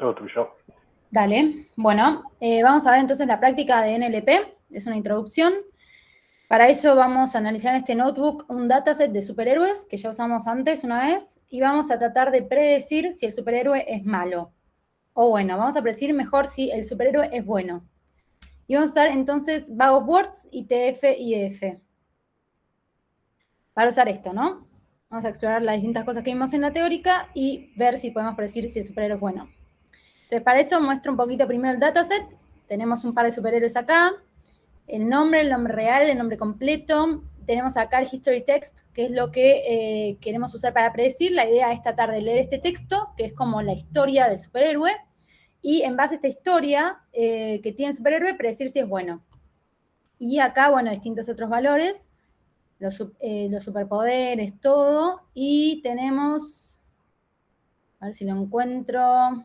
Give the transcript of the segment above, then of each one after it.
Todo tuyo. Dale. Bueno, vamos a ver entonces la práctica de NLP. Es una introducción. Para eso vamos a analizar en este notebook un dataset de superhéroes que ya usamos antes una vez y vamos a tratar de predecir si el superhéroe es malo o bueno. Vamos a predecir mejor si el superhéroe es bueno. Y vamos a usar entonces Bag of Words, ITF y IDF. Para usar esto, ¿no? Vamos a explorar las distintas cosas que vimos en la teórica y ver si podemos predecir si el superhéroe es bueno. Entonces, para eso muestro un poquito primero el dataset. Tenemos un par de superhéroes acá. El nombre real, el nombre completo. Tenemos acá el history text, que es lo que queremos usar para predecir. La idea es tratar de leer este texto, que es como la historia del superhéroe, y en base a esta historia que tiene el superhéroe, predecir si es bueno. Y acá, bueno, distintos otros valores, los superpoderes, todo. Y tenemos, a ver si lo encuentro.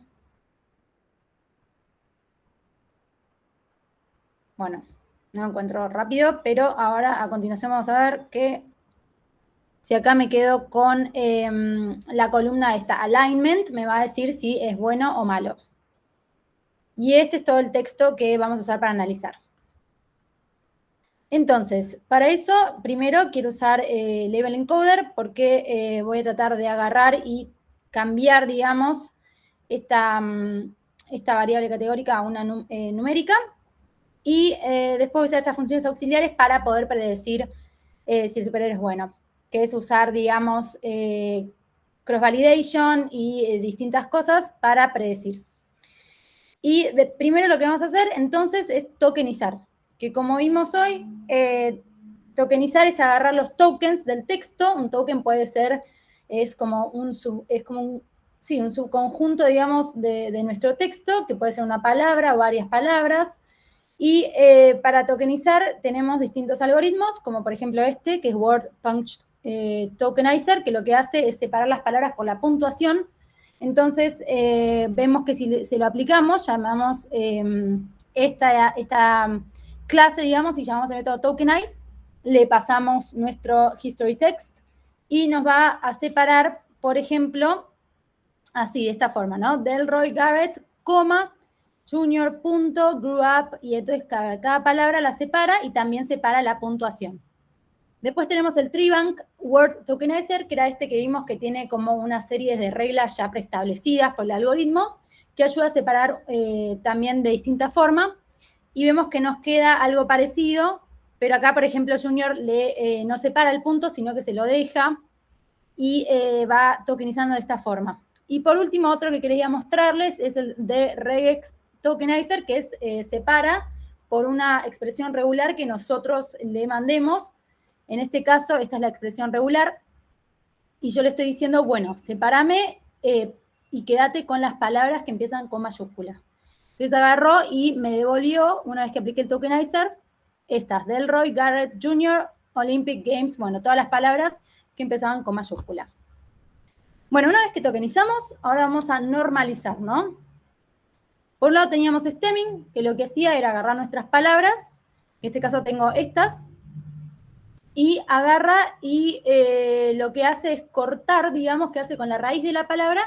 Bueno, no lo encuentro rápido, pero ahora a continuación vamos a ver que si acá me quedo con la columna de esta alignment, me va a decir si es bueno o malo. Y este es todo el texto que vamos a usar para analizar. Entonces, para eso, primero quiero usar Label Encoder porque voy a tratar de agarrar y cambiar, digamos, esta variable categórica a una numérica. Y después voy a usar estas funciones auxiliares para poder predecir si el superhéroe es bueno, que es usar, digamos, cross-validation y distintas cosas para predecir. Y primero lo que vamos a hacer, entonces, es tokenizar, que como vimos hoy, tokenizar es agarrar los tokens del texto. Un token puede ser, es como un subconjunto, digamos, de nuestro texto, que puede ser una palabra o varias palabras. Y para tokenizar tenemos distintos algoritmos, como por ejemplo este, que es Word Punch Tokenizer, que lo que hace es separar las palabras por la puntuación. Entonces, vemos que si se lo aplicamos, llamamos esta clase, digamos, y llamamos el método tokenize, le pasamos nuestro history text y nos va a separar, por ejemplo, así, de esta forma, ¿no? Delroy Garrett, coma, Junior, punto, grew up, y entonces cada palabra la separa y también separa la puntuación. Después tenemos el Treebank Word Tokenizer, que era este que vimos que tiene como una serie de reglas ya preestablecidas por el algoritmo, que ayuda a separar también de distinta forma. Y vemos que nos queda algo parecido, pero acá, por ejemplo, Junior no separa el punto, sino que se lo deja y va tokenizando de esta forma. Y por último, otro que quería mostrarles es el de regex tokenizer, que es separa por una expresión regular que nosotros le mandemos. En este caso, esta es la expresión regular. Y yo le estoy diciendo, bueno, sepárame y quédate con las palabras que empiezan con mayúscula. Entonces agarró y me devolvió, una vez que apliqué el tokenizer, estas, Delroy, Garrett Jr., Olympic Games, bueno, todas las palabras que empezaban con mayúscula. Bueno, una vez que tokenizamos, ahora vamos a normalizar, ¿no? Por un lado teníamos stemming, que lo que hacía era agarrar nuestras palabras, en este caso tengo estas, y agarra y lo que hace es cortar, digamos, quedarse con la raíz de la palabra,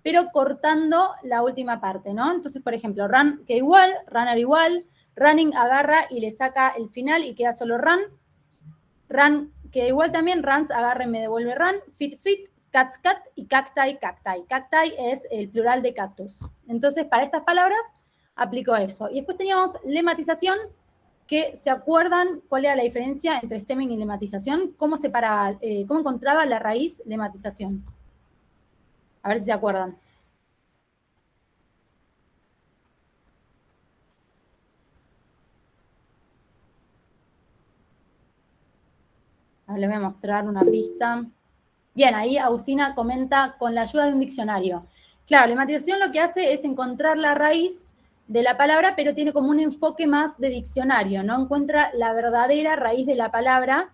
pero cortando la última parte, ¿no? Entonces, por ejemplo, run queda igual, runner igual, running agarra y le saca el final y queda solo run, run queda igual también, runs agarra y me devuelve run, fit, cats, cat y cacti, cacti. Cacti es el plural de cactus. Entonces, para estas palabras aplico eso. Y después teníamos lematización, que se acuerdan cuál era la diferencia entre stemming y lematización, cómo encontraba la raíz lematización. A ver si se acuerdan. Ahora les voy a mostrar una pista. Bien, ahí Agustina comenta con la ayuda de un diccionario. Claro, lematización lo que hace es encontrar la raíz de la palabra, pero tiene como un enfoque más de diccionario, ¿no? Encuentra la verdadera raíz de la palabra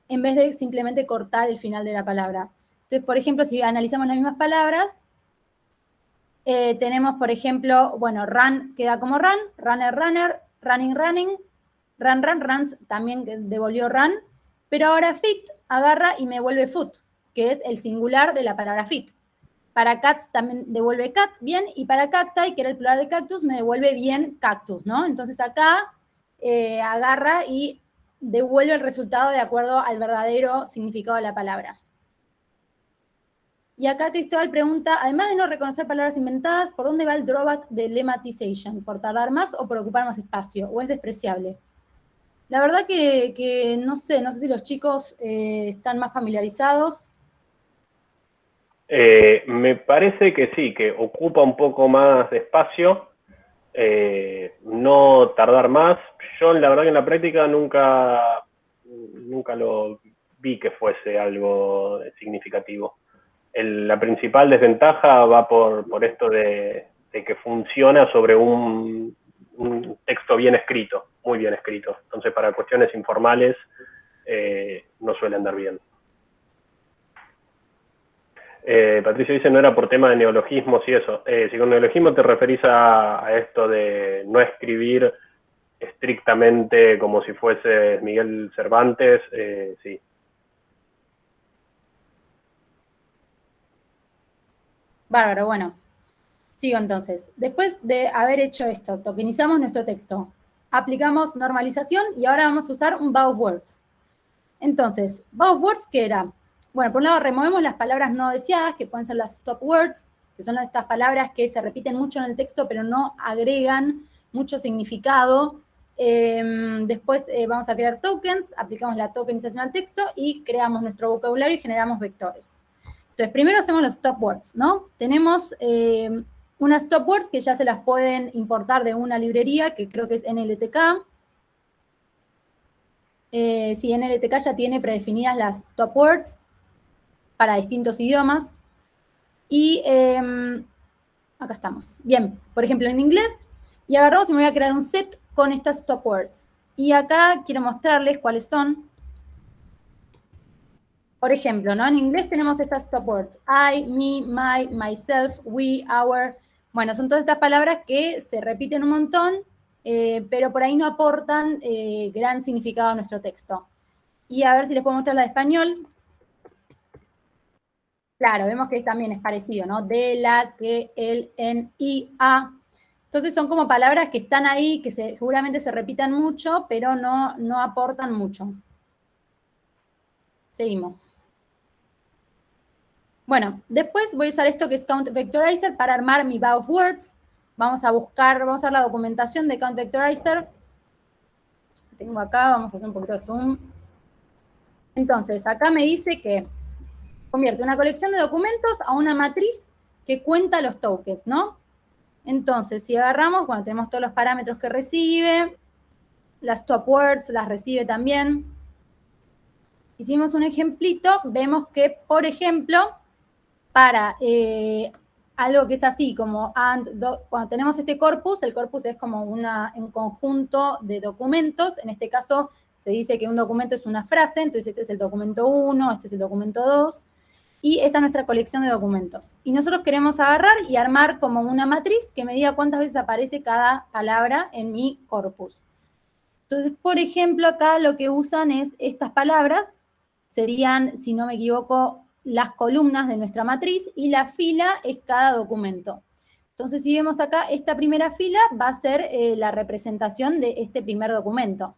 en vez de simplemente cortar el final de la palabra. Entonces, por ejemplo, si analizamos las mismas palabras, tenemos, por ejemplo, bueno, run queda como run, runner, runner, running, running, run, run, runs también devolvió run, pero ahora fit agarra y me vuelve foot, que es el singular de la palabra fit. Para cats también devuelve cat, bien, y para cacti, que era el plural de cactus, me devuelve bien cactus, ¿no? Entonces acá agarra y devuelve el resultado de acuerdo al verdadero significado de la palabra. Y acá Cristóbal pregunta, además de no reconocer palabras inventadas, ¿por dónde va el drawback de lemmatization? ¿Por tardar más o por ocupar más espacio? ¿O es despreciable? La verdad que no sé si los chicos están más familiarizados. Me parece que sí, que ocupa un poco más de espacio, no tardar más. Yo la verdad que en la práctica nunca lo vi que fuese algo significativo. La principal desventaja va por esto de que funciona sobre un texto bien escrito, muy bien escrito. Entonces para cuestiones informales no suele andar bien. Patricio dice, no era por tema de neologismos y eso. Si con neologismo te referís a esto de no escribir estrictamente como si fuese Miguel Cervantes, sí. Bárbaro, bueno. Sigo entonces. Después de haber hecho esto, tokenizamos nuestro texto, aplicamos normalización y ahora vamos a usar un bow of words. Entonces, bow of words, ¿qué era? Bueno, por un lado removemos las palabras no deseadas, que pueden ser las stop words, que son estas palabras que se repiten mucho en el texto, pero no agregan mucho significado. Después vamos a crear tokens, aplicamos la tokenización al texto y creamos nuestro vocabulario y generamos vectores. Entonces, primero hacemos los stop words, ¿no? Tenemos unas stop words que ya se las pueden importar de una librería, que creo que es NLTK. Sí, NLTK ya tiene predefinidas las stop words para distintos idiomas. Y acá estamos. Bien, por ejemplo, en inglés, y agarramos y me voy a crear un set con estas stop words. Y acá quiero mostrarles cuáles son. Por ejemplo, ¿no? En inglés tenemos estas stop words. I, me, my, myself, we, our. Bueno, son todas estas palabras que se repiten un montón, pero por ahí no aportan gran significado a nuestro texto. Y a ver si les puedo mostrar la de español. Claro, vemos que también es parecido, ¿no? De, la, que, el, en, y, a. Entonces son como palabras que están ahí, que seguramente se repitan mucho, pero no aportan mucho. Seguimos. Bueno, después voy a usar esto que es Count Vectorizer para armar mi bow of words. Vamos a ver la documentación de Count Vectorizer. Tengo acá, vamos a hacer un poquito de zoom. Entonces, acá me dice que convierte una colección de documentos a una matriz que cuenta los tokens, ¿no? Entonces, si agarramos, bueno, tenemos todos los parámetros que recibe, las stop words las recibe también. Hicimos un ejemplito, vemos que, por ejemplo, para algo que es así, como cuando tenemos este corpus, el corpus es como un conjunto de documentos, en este caso se dice que un documento es una frase, entonces este es el documento 1, este es el documento 2, y esta es nuestra colección de documentos. Y nosotros queremos agarrar y armar como una matriz que me diga cuántas veces aparece cada palabra en mi corpus. Entonces, por ejemplo, acá lo que usan es estas palabras, serían, si no me equivoco, las columnas de nuestra matriz y la fila es cada documento. Entonces, si vemos acá, esta primera fila va a ser la representación de este primer documento.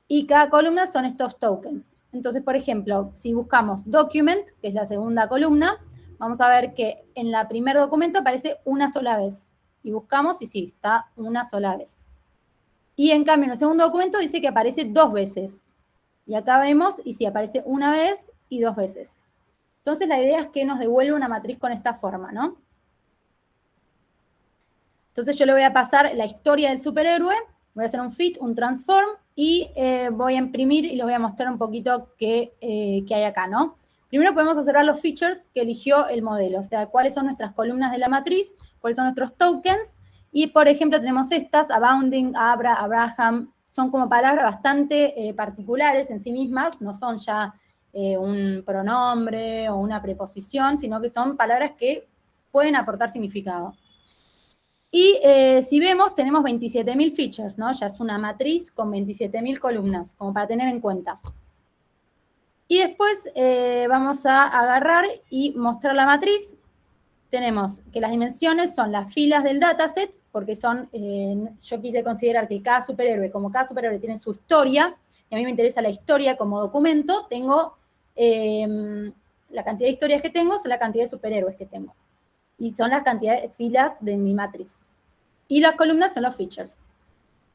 Y cada columna son estos tokens. Entonces, por ejemplo, si buscamos document, que es la segunda columna, vamos a ver que en el primer documento aparece una sola vez. Y buscamos y sí, está una sola vez. Y en cambio, en el segundo documento dice que aparece 2 veces. Y acá vemos, y sí, aparece una vez y 2 veces. Entonces la idea es que nos devuelva una matriz con esta forma, ¿no? Entonces yo le voy a pasar la historia del superhéroe, voy a hacer un fit, un transform, y voy a imprimir y les voy a mostrar un poquito qué hay acá, ¿no? Primero podemos observar los features que eligió el modelo, o sea, cuáles son nuestras columnas de la matriz, cuáles son nuestros tokens, y por ejemplo tenemos estas, abounding, abra, Abraham, son como palabras bastante particulares en sí mismas, no son ya un pronombre o una preposición, sino que son palabras que pueden aportar significado. Y si vemos, tenemos 27.000 features, ¿no? Ya es una matriz con 27.000 columnas, como para tener en cuenta. Y después vamos a agarrar y mostrar la matriz. tenemos que las dimensiones son las filas del dataset, porque son, yo quise considerar que cada superhéroe, como cada superhéroe tiene su historia, y a mí me interesa la historia como documento, tengo la cantidad de historias que tengo, son la cantidad de superhéroes que tengo. Y son las cantidades de filas de mi matriz. Y las columnas son los features.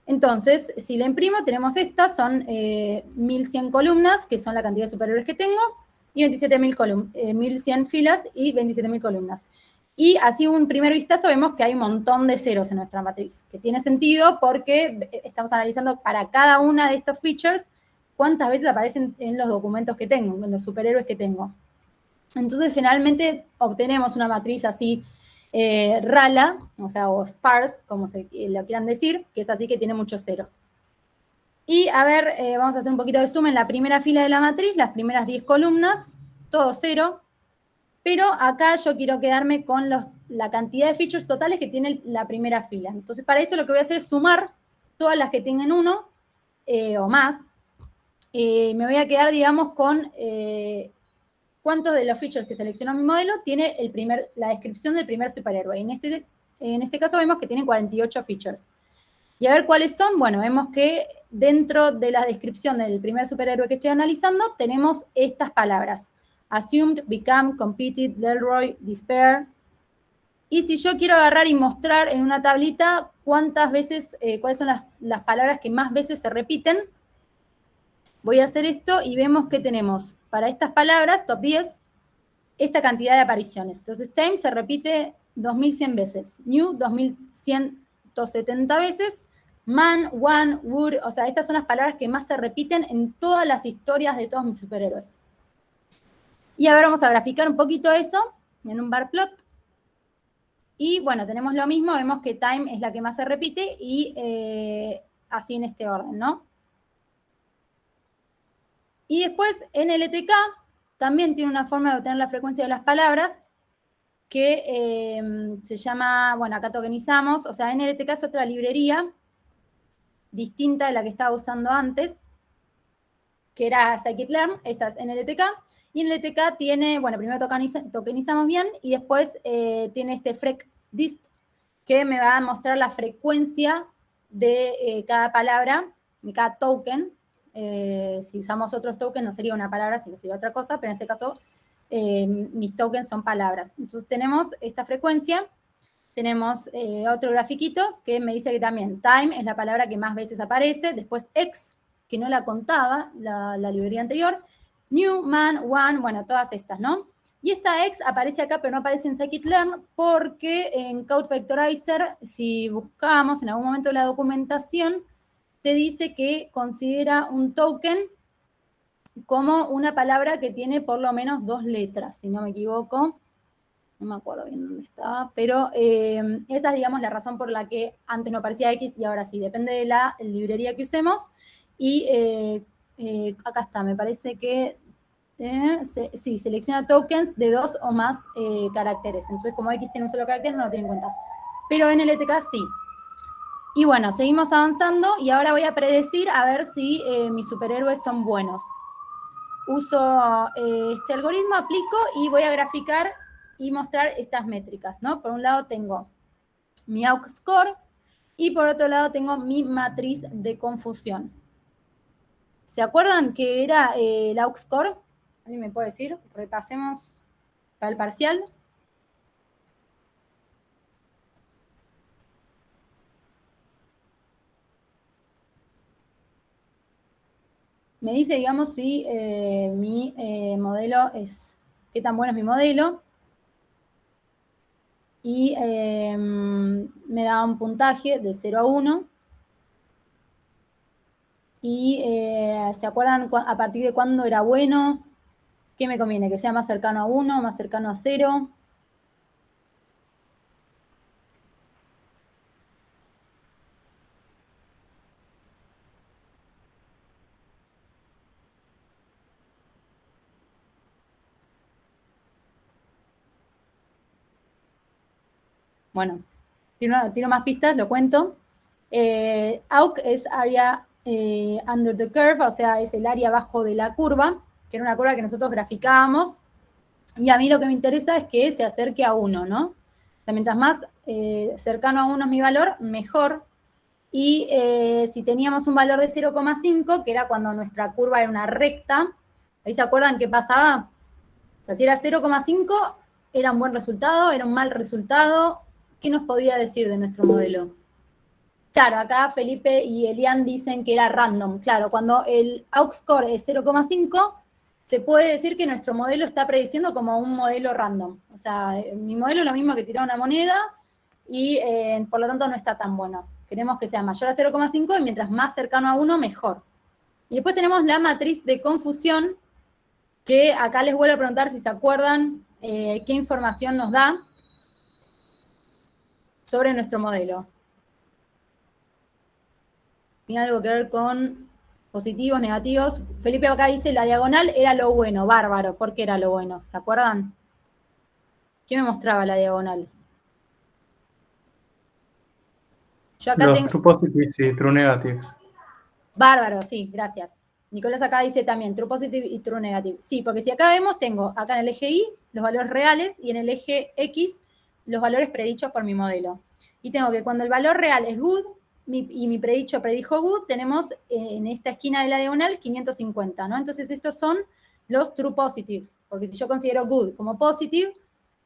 Entonces, si la imprimo, tenemos estas, son 1100 columnas, que son la cantidad de superhéroes que tengo, y 1100 filas y 27.000 columnas. Y así un primer vistazo vemos que hay un montón de ceros en nuestra matriz, que tiene sentido porque estamos analizando para cada una de estos features cuántas veces aparecen en los documentos que tengo, en los superhéroes que tengo. Entonces, generalmente obtenemos una matriz así rala, o sea, o sparse, como lo quieran decir, que es así que tiene muchos ceros. Y a ver, vamos a hacer un poquito de zoom en la primera fila de la matriz, las primeras 10 columnas, todo cero, pero acá yo quiero quedarme con la cantidad de features totales que tiene la primera fila. Entonces, para eso lo que voy a hacer es sumar todas las que tengan uno o más. Me voy a quedar, digamos, con cuántos de los features que seleccionó mi modelo tiene la descripción del primer superhéroe. En este caso vemos que tiene 48 features. Y a ver cuáles son. Bueno, vemos que dentro de la descripción del primer superhéroe que estoy analizando, tenemos estas palabras. Assumed, become, competed, Delroy, despair. Y si yo quiero agarrar y mostrar en una tablita cuántas veces, cuáles son las palabras que más veces se repiten, voy a hacer esto y vemos que tenemos para estas palabras, top 10, esta cantidad de apariciones. Entonces, time se repite 2100 veces, new 2170 veces, man, one, would, o sea, estas son las palabras que más se repiten en todas las historias de todos mis superhéroes. Y ahora vamos a graficar un poquito eso en un bar plot. Y bueno, tenemos lo mismo, vemos que time es la que más se repite y así en este orden, ¿no? Y después NLTK también tiene una forma de obtener la frecuencia de las palabras que se llama, bueno, acá tokenizamos, o sea, NLTK es otra librería distinta de la que estaba usando antes, que era scikit-learn, esta es NLTK, y NLTK tiene, bueno, primero tokenizamos bien, y después tiene este frecdist, que me va a mostrar la frecuencia de cada palabra, de cada token. Si usamos otros tokens no sería una palabra, sino sería otra cosa, pero en este caso mis tokens son palabras. Entonces tenemos esta frecuencia, tenemos otro grafiquito que me dice que también time es la palabra que más veces aparece, después X, que no la contaba la librería anterior, new, man, one, bueno, todas estas, ¿no? Y esta X aparece acá, pero no aparece en scikit-learn, porque en Code Vectorizer, si buscamos en algún momento de la documentación, te dice que considera un token como una palabra que tiene por lo menos 2 letras, si no me equivoco. No me acuerdo bien dónde estaba, pero esa es, digamos, la razón por la que antes no aparecía X y ahora sí. Depende de la librería que usemos. Y acá está, me parece que sí, selecciona tokens de 2 o más caracteres. Entonces, como X tiene un solo carácter, no lo tiene en cuenta. Pero en LTK sí. Y bueno, seguimos avanzando y ahora voy a predecir a ver si mis superhéroes son buenos. Uso este algoritmo, aplico y voy a graficar y mostrar estas métricas, ¿no? Por un lado tengo mi AUC score y por otro lado tengo mi matriz de confusión. ¿Se acuerdan qué era el AUC score? ¿Alguien me puede decir? Repasemos para el parcial. Me dice, digamos, si mi modelo es, qué tan bueno es mi modelo. Y me da un puntaje de 0 a 1. Y ¿se acuerdan a partir de cuándo era bueno? ¿Qué me conviene? ¿Que sea más cercano a 1, más cercano a 0? Bueno, tiro más pistas, lo cuento. AUC es Area Under the Curve, o sea, es el área abajo de la curva, que era una curva que nosotros graficábamos Y a mí lo que me interesa es que se acerque a 1, ¿no? O sea, mientras más cercano a 1 es mi valor, mejor. Y si teníamos un valor de 0,5, que era cuando nuestra curva era una recta, ¿ahí se acuerdan qué pasaba? O sea, si era 0,5, era un buen resultado, era un mal resultado. ¿Qué nos podía decir de nuestro modelo? Claro, acá Felipe y Elian dicen que era random. Claro, cuando el aux-score es 0,5, se puede decir que nuestro modelo está prediciendo como un modelo random. O sea, mi modelo es lo mismo que tirar una moneda y por lo tanto no está tan bueno. Queremos que sea mayor a 0,5 y mientras más cercano a 1, mejor. Y después tenemos la matriz de confusión, que acá les vuelvo a preguntar si se acuerdan qué información nos da sobre nuestro modelo. Tiene algo que ver con positivos, negativos. Felipe acá dice la diagonal era lo bueno, bárbaro. ¿Por qué era lo bueno? ¿Se acuerdan? ¿Qué me mostraba la diagonal? Yo acá Los tengo... true positives y true negatives. Bárbaro, sí, gracias. Nicolás acá dice también true positive y true negative. Sí, porque si acá vemos, tengo acá en el eje Y los valores reales y en el eje X los valores predichos por mi modelo. Y tengo que cuando el valor real es good y mi predicho predijo good, tenemos en esta esquina de la diagonal 550, ¿no? Entonces estos son los true positives, porque si yo considero good como positive,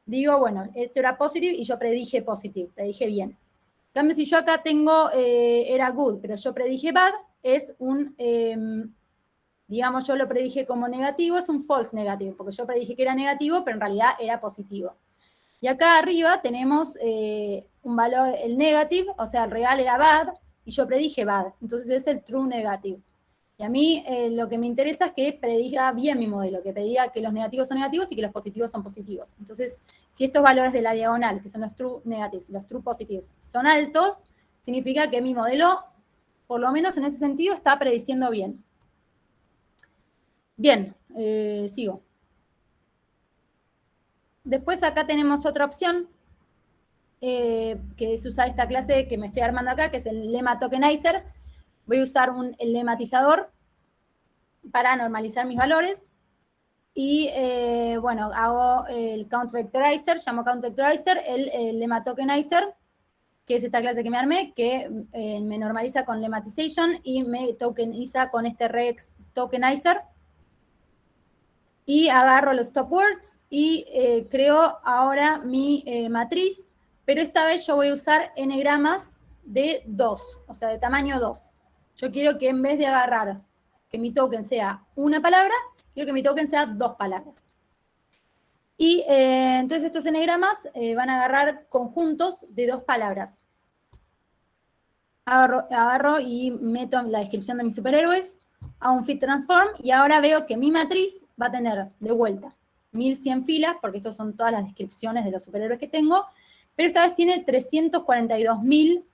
digo, bueno, esto era positive y yo predije positive, predije bien. En cambio, si yo acá tengo, era good, pero yo predije bad, es un, digamos, yo lo predije como negativo, es un false negativo, porque yo predije que era negativo, pero en realidad era positivo. Y acá arriba tenemos un valor, el negative, o sea, el real era bad, y yo predije bad, entonces es el true negative. Y a mí lo que me interesa es que prediga bien mi modelo, que prediga que los negativos son negativos y que los positivos son positivos. Entonces, si estos valores de la diagonal, que son los true negatives y los true positives, son altos, significa que mi modelo, por lo menos en ese sentido, está prediciendo bien. Bien, sigo. Después acá tenemos otra opción, que es usar esta clase que me estoy armando acá, que es el lemma tokenizer. Voy a usar el lemmatizador para normalizar mis valores. Y bueno, hago el count vectorizer, llamo count vectorizer, el lemma tokenizer, que es esta clase que me armé, que me normaliza con lemmatization y me tokeniza con este regex tokenizer. Y agarro los top words y creo ahora mi matriz, pero esta vez yo voy a usar n-gramas de 2, o sea, de tamaño 2. Yo quiero que en vez de agarrar que mi token sea una palabra, quiero que mi token sea 2 palabras. Y entonces estos n-gramas van a agarrar conjuntos de 2 palabras. Agarro y meto la descripción de mis superhéroes, hago un fit transform y ahora veo que mi matriz va a tener de vuelta 1100 filas, porque estas son todas las descripciones de los superhéroes que tengo, pero esta vez tiene 342.000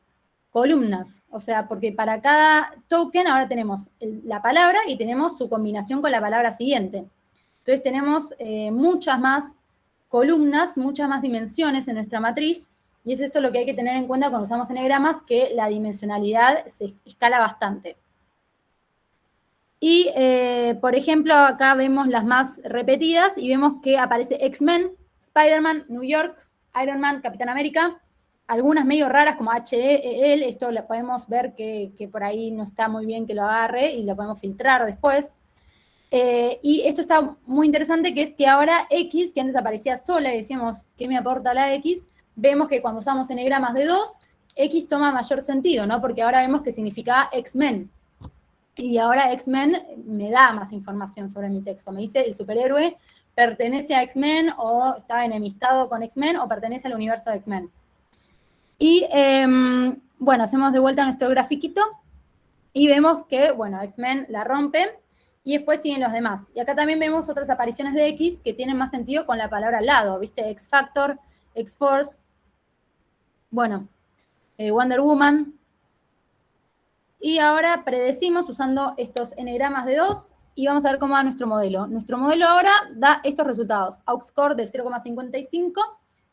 columnas. O sea, porque para cada token ahora tenemos la palabra y tenemos su combinación con la palabra siguiente. Entonces tenemos muchas más columnas, muchas más dimensiones en nuestra matriz, y es esto lo que hay que tener en cuenta cuando usamos n-gramas, que la dimensionalidad se escala bastante. Y, por ejemplo, acá vemos las más repetidas y vemos que aparece X-Men, Spider-Man, New York, Iron Man, Capitán América, algunas medio raras como HEL, esto lo podemos ver que por ahí no está muy bien que lo agarre y lo podemos filtrar después. Y esto está muy interesante, que es que ahora X, que antes aparecía sola y decíamos, ¿qué me aporta la X? Vemos que cuando usamos n-gramas de 2, X toma mayor sentido, ¿no? Porque ahora vemos que significaba X-Men. Y ahora X-Men me da más información sobre mi texto. Me dice, el superhéroe pertenece a X-Men, o está enemistado con X-Men, o pertenece al universo de X-Men. Y, bueno, hacemos de vuelta nuestro grafiquito, y vemos que, bueno, X-Men la rompe, y después siguen los demás. Y acá también vemos otras apariciones de X que tienen más sentido con la palabra al lado, ¿viste? X-Factor, X-Force, bueno, Wonder Woman. Y ahora predecimos usando estos n-gramas de 2 y vamos a ver cómo va nuestro modelo. Nuestro modelo ahora da estos resultados. aux-score de 0,55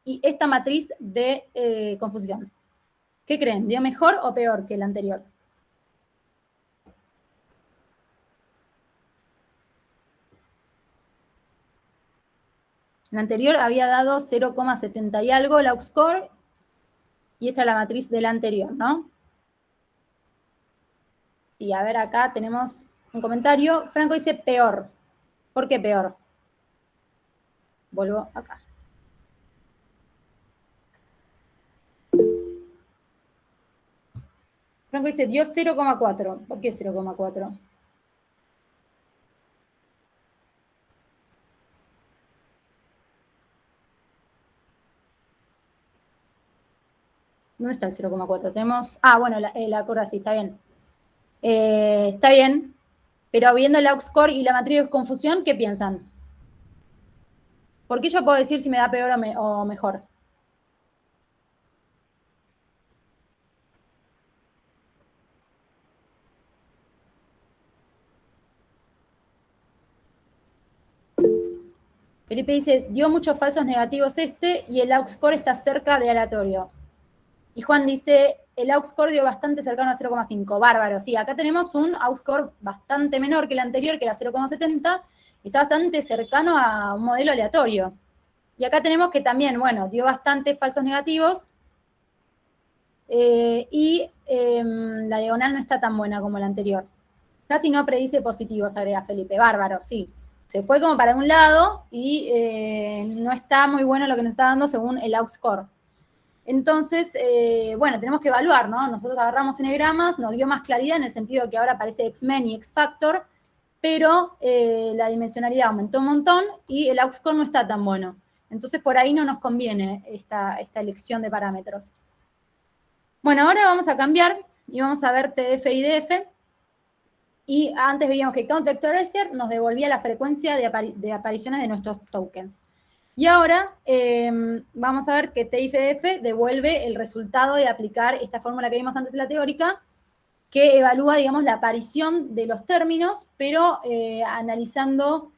y esta matriz de confusión. ¿Qué creen? ¿Dio mejor o peor que el anterior? En la anterior había dado 0,70 y algo la aux-core, y esta es la matriz de la anterior, ¿no? Sí, a ver, acá tenemos un comentario. Franco dice peor. ¿Por qué peor? Vuelvo acá. Franco dice, dio 0,4. ¿Por qué 0,4? ¿Dónde está el 0,4? Tenemos... Ah, bueno, la curva sí, está bien. Está bien, pero viendo el aux-core y la matriz de confusión, ¿qué piensan? ¿Por qué yo puedo decir si me da peor o mejor? Felipe dice, dio muchos falsos negativos y el aux-core está cerca de aleatorio. Y Juan dice, el aux-core dio bastante cercano a 0,5. Bárbaro, sí, acá tenemos un aux-core bastante menor que el anterior, que era 0,70, y está bastante cercano a un modelo aleatorio. Y acá tenemos que también, bueno, dio bastante falsos negativos, la diagonal no está tan buena como la anterior. Casi no predice positivos, agrega Felipe. Bárbaro, sí. Se fue como para un lado y no está muy bueno lo que nos está dando según el aux-core. Entonces, bueno, tenemos que evaluar, ¿no? Nosotros agarramos enegramas, nos dio más claridad en el sentido de que ahora aparece X-Men y X-Factor, pero la dimensionalidad aumentó un montón y el aux-core no está tan bueno. Entonces, por ahí no nos conviene esta elección de parámetros. Bueno, ahora vamos a cambiar y vamos a ver TF y DF. Y antes veíamos que Count Vectorizer nos devolvía la frecuencia de apariciones de nuestros tokens. Y ahora vamos a ver que TF-DF devuelve el resultado de aplicar esta fórmula que vimos antes en la teórica, que evalúa, digamos, la aparición de los términos, pero analizando,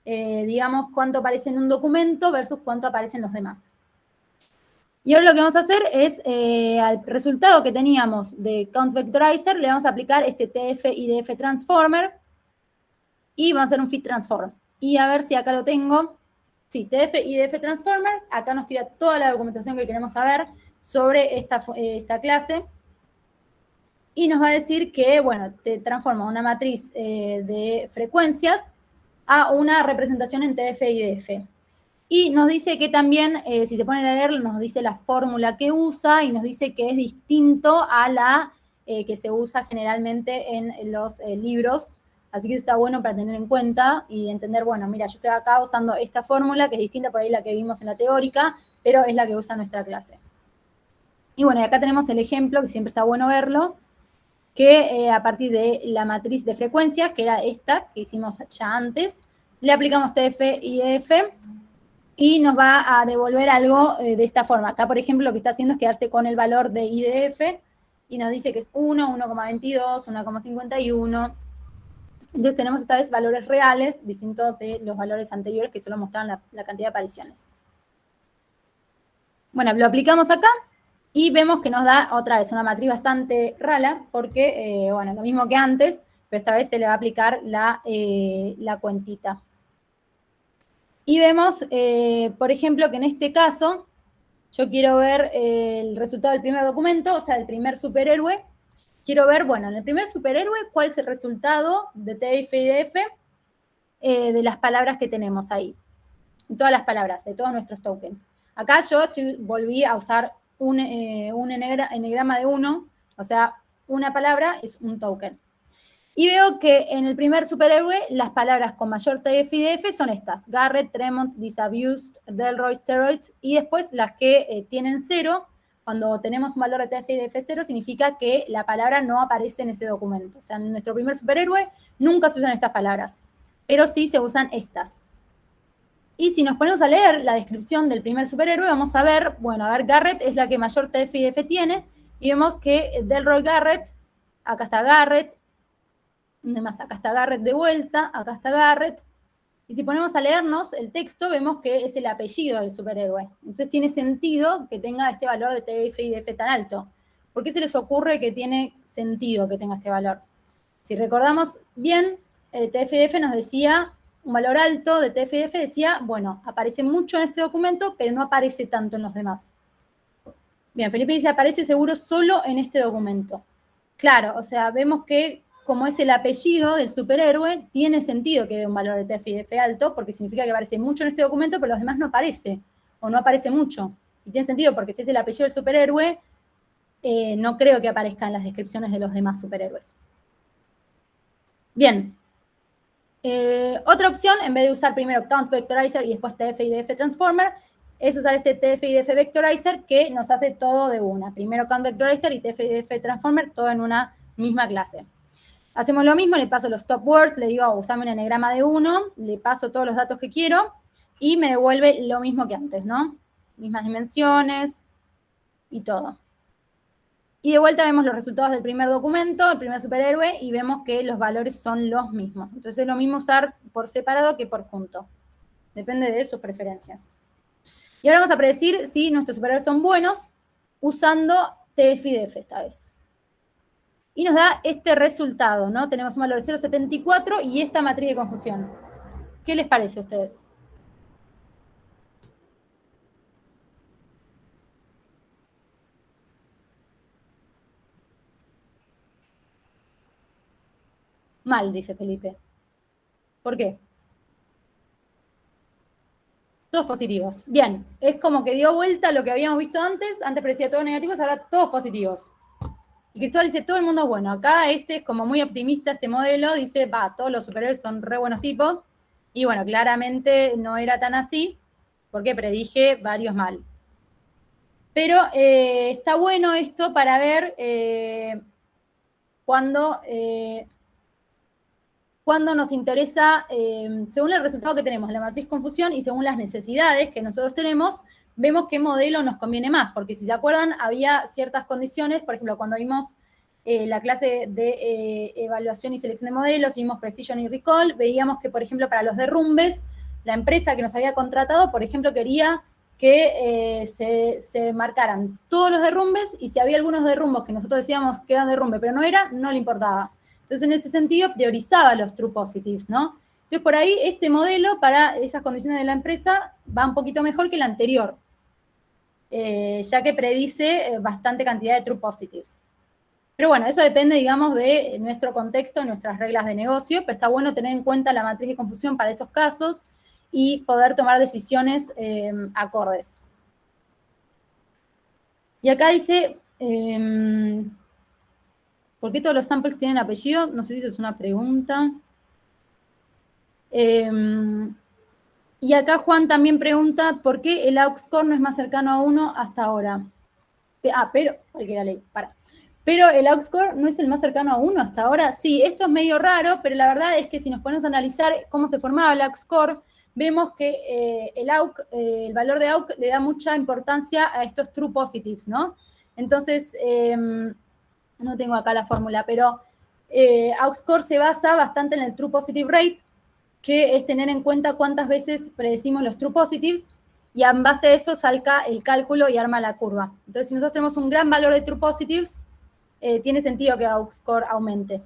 digamos, cuánto aparece en un documento versus cuánto aparece en los demás. Y ahora lo que vamos a hacer es, al resultado que teníamos de Count Vectorizer, le vamos a aplicar este TF-IDF Transformer, y vamos a hacer un Fit Transform. Y a ver si acá lo tengo. Sí, TF-IDF Transformer, acá nos tira toda la documentación que queremos saber sobre esta clase. Y nos va a decir que, bueno, te transforma una matriz de frecuencias a una representación en TF-IDF. Y nos dice que también, si se ponen a leer, nos dice la fórmula que usa y nos dice que es distinto a la que se usa generalmente en los libros. Así que está bueno para tener en cuenta y entender, bueno, mira, yo estoy acá usando esta fórmula que es distinta por ahí a la que vimos en la teórica, pero es la que usa nuestra clase. Y bueno, y acá tenemos el ejemplo, que siempre está bueno verlo, que a partir de la matriz de frecuencias, que era esta que hicimos ya antes, le aplicamos TF-IDF, y nos va a devolver algo de esta forma. Acá, por ejemplo, lo que está haciendo es quedarse con el valor de IDF y nos dice que es 1, 1,22, 1,51. Entonces tenemos esta vez valores reales, distintos de los valores anteriores que solo mostraban la cantidad de apariciones. Bueno, lo aplicamos acá y vemos que nos da otra vez una matriz bastante rala porque, bueno, lo mismo que antes, pero esta vez se le va a aplicar la cuentita. Y vemos, por ejemplo, que en este caso, yo quiero ver el resultado del primer documento, o sea, del primer superhéroe. Quiero ver, bueno, en el primer superhéroe, cuál es el resultado de TF y DF de las palabras que tenemos ahí. Todas las palabras, de todos nuestros tokens. Acá yo volví a usar un enegrama de 1, o sea, una palabra es un token. Y veo que en el primer superhéroe las palabras con mayor TF y DF son estas: Garrett, Tremont, Disabused, Delroy, Steroids, y después las que tienen 0, cuando tenemos un valor de TF y DF 0, significa que la palabra no aparece en ese documento. O sea, en nuestro primer superhéroe nunca se usan estas palabras, pero sí se usan estas. Y si nos ponemos a leer la descripción del primer superhéroe, vamos a ver, bueno, a ver, Garrett es la que mayor TF y DF tiene, y vemos que Delroy Garrett, acá está Garrett, además acá está Garrett de vuelta, acá está Garrett, y si ponemos a leernos el texto, vemos que es el apellido del superhéroe. Entonces tiene sentido que tenga este valor de TF y DF tan alto. ¿Por qué se les ocurre que tiene sentido que tenga este valor? Si recordamos bien, TF y DF nos decía un valor alto de TF-IDF decía, bueno, aparece mucho en este documento, pero no aparece tanto en los demás. Bien, Felipe dice, aparece seguro solo en este documento. Claro, o sea, vemos que como es el apellido del superhéroe, tiene sentido que dé un valor de TF-IDF alto, porque significa que aparece mucho en este documento, pero los demás no aparece, o no aparece mucho. Y tiene sentido, porque si es el apellido del superhéroe, no creo que aparezca en las descripciones de los demás superhéroes. Bien. Otra opción, en vez de usar primero Count Vectorizer y después TF-IDF Transformer, es usar este TF-IDF Vectorizer que nos hace todo de una. Primero Count Vectorizer y TF-IDF Transformer, todo en una misma clase. Hacemos lo mismo, le paso los top words, le digo, usame un enegrama de 1, le paso todos los datos que quiero y me devuelve lo mismo que antes, ¿no? Mismas dimensiones y todo. Y de vuelta vemos los resultados del primer documento, el primer superhéroe, y vemos que los valores son los mismos. Entonces es lo mismo usar por separado que por junto. Depende de sus preferencias. Y ahora vamos a predecir si nuestros superhéroes son buenos usando TF-IDF esta vez. Y nos da este resultado, ¿no? Tenemos un valor de 0,74 y esta matriz de confusión. ¿Qué les parece a ustedes? Mal, dice Felipe. ¿Por qué? Todos positivos. Bien, es como que dio vuelta lo que habíamos visto antes. Antes parecía todos negativos, ahora todos positivos. Y Cristóbal dice, todo el mundo es bueno. Acá este es como muy optimista, este modelo. Dice, todos los superhéroes son re buenos tipos. Y bueno, claramente no era tan así, porque predije varios mal. Pero está bueno esto para ver cuando nos interesa, según el resultado que tenemos de la matriz confusión y según las necesidades que nosotros tenemos, vemos qué modelo nos conviene más, porque si se acuerdan, había ciertas condiciones, por ejemplo, cuando vimos la clase de evaluación y selección de modelos, vimos Precision y Recall, veíamos que, por ejemplo, para los derrumbes, la empresa que nos había contratado, por ejemplo, quería que se marcaran todos los derrumbes, y si había algunos derrumbos que nosotros decíamos que eran derrumbe, pero no era, no le importaba. Entonces, en ese sentido, priorizaba los true positives, ¿no? Entonces, por ahí, este modelo para esas condiciones de la empresa va un poquito mejor que el anterior, ya que predice bastante cantidad de true positives. Pero bueno, eso depende, digamos, de nuestro contexto, nuestras reglas de negocio, pero está bueno tener en cuenta la matriz de confusión para esos casos y poder tomar decisiones acordes. Y acá dice... ¿por qué todos los samples tienen apellido? No sé si eso es una pregunta. Y acá Juan también pregunta, ¿por qué el aux-core no es más cercano a 1 hasta ahora? Pero, cualquiera ley, para. Pero el aux-core no es el más cercano a 1 hasta ahora. Sí, esto es medio raro, pero la verdad es que si nos ponemos a analizar cómo se formaba el aux-core, vemos que el valor de AUC le da mucha importancia a estos true positives, ¿no? Entonces, no tengo acá la fórmula, pero aux-core se basa bastante en el true positive rate, que es tener en cuenta cuántas veces predecimos los true positives, y en base a eso saca el cálculo y arma la curva. Entonces, si nosotros tenemos un gran valor de true positives, tiene sentido que aux-core aumente.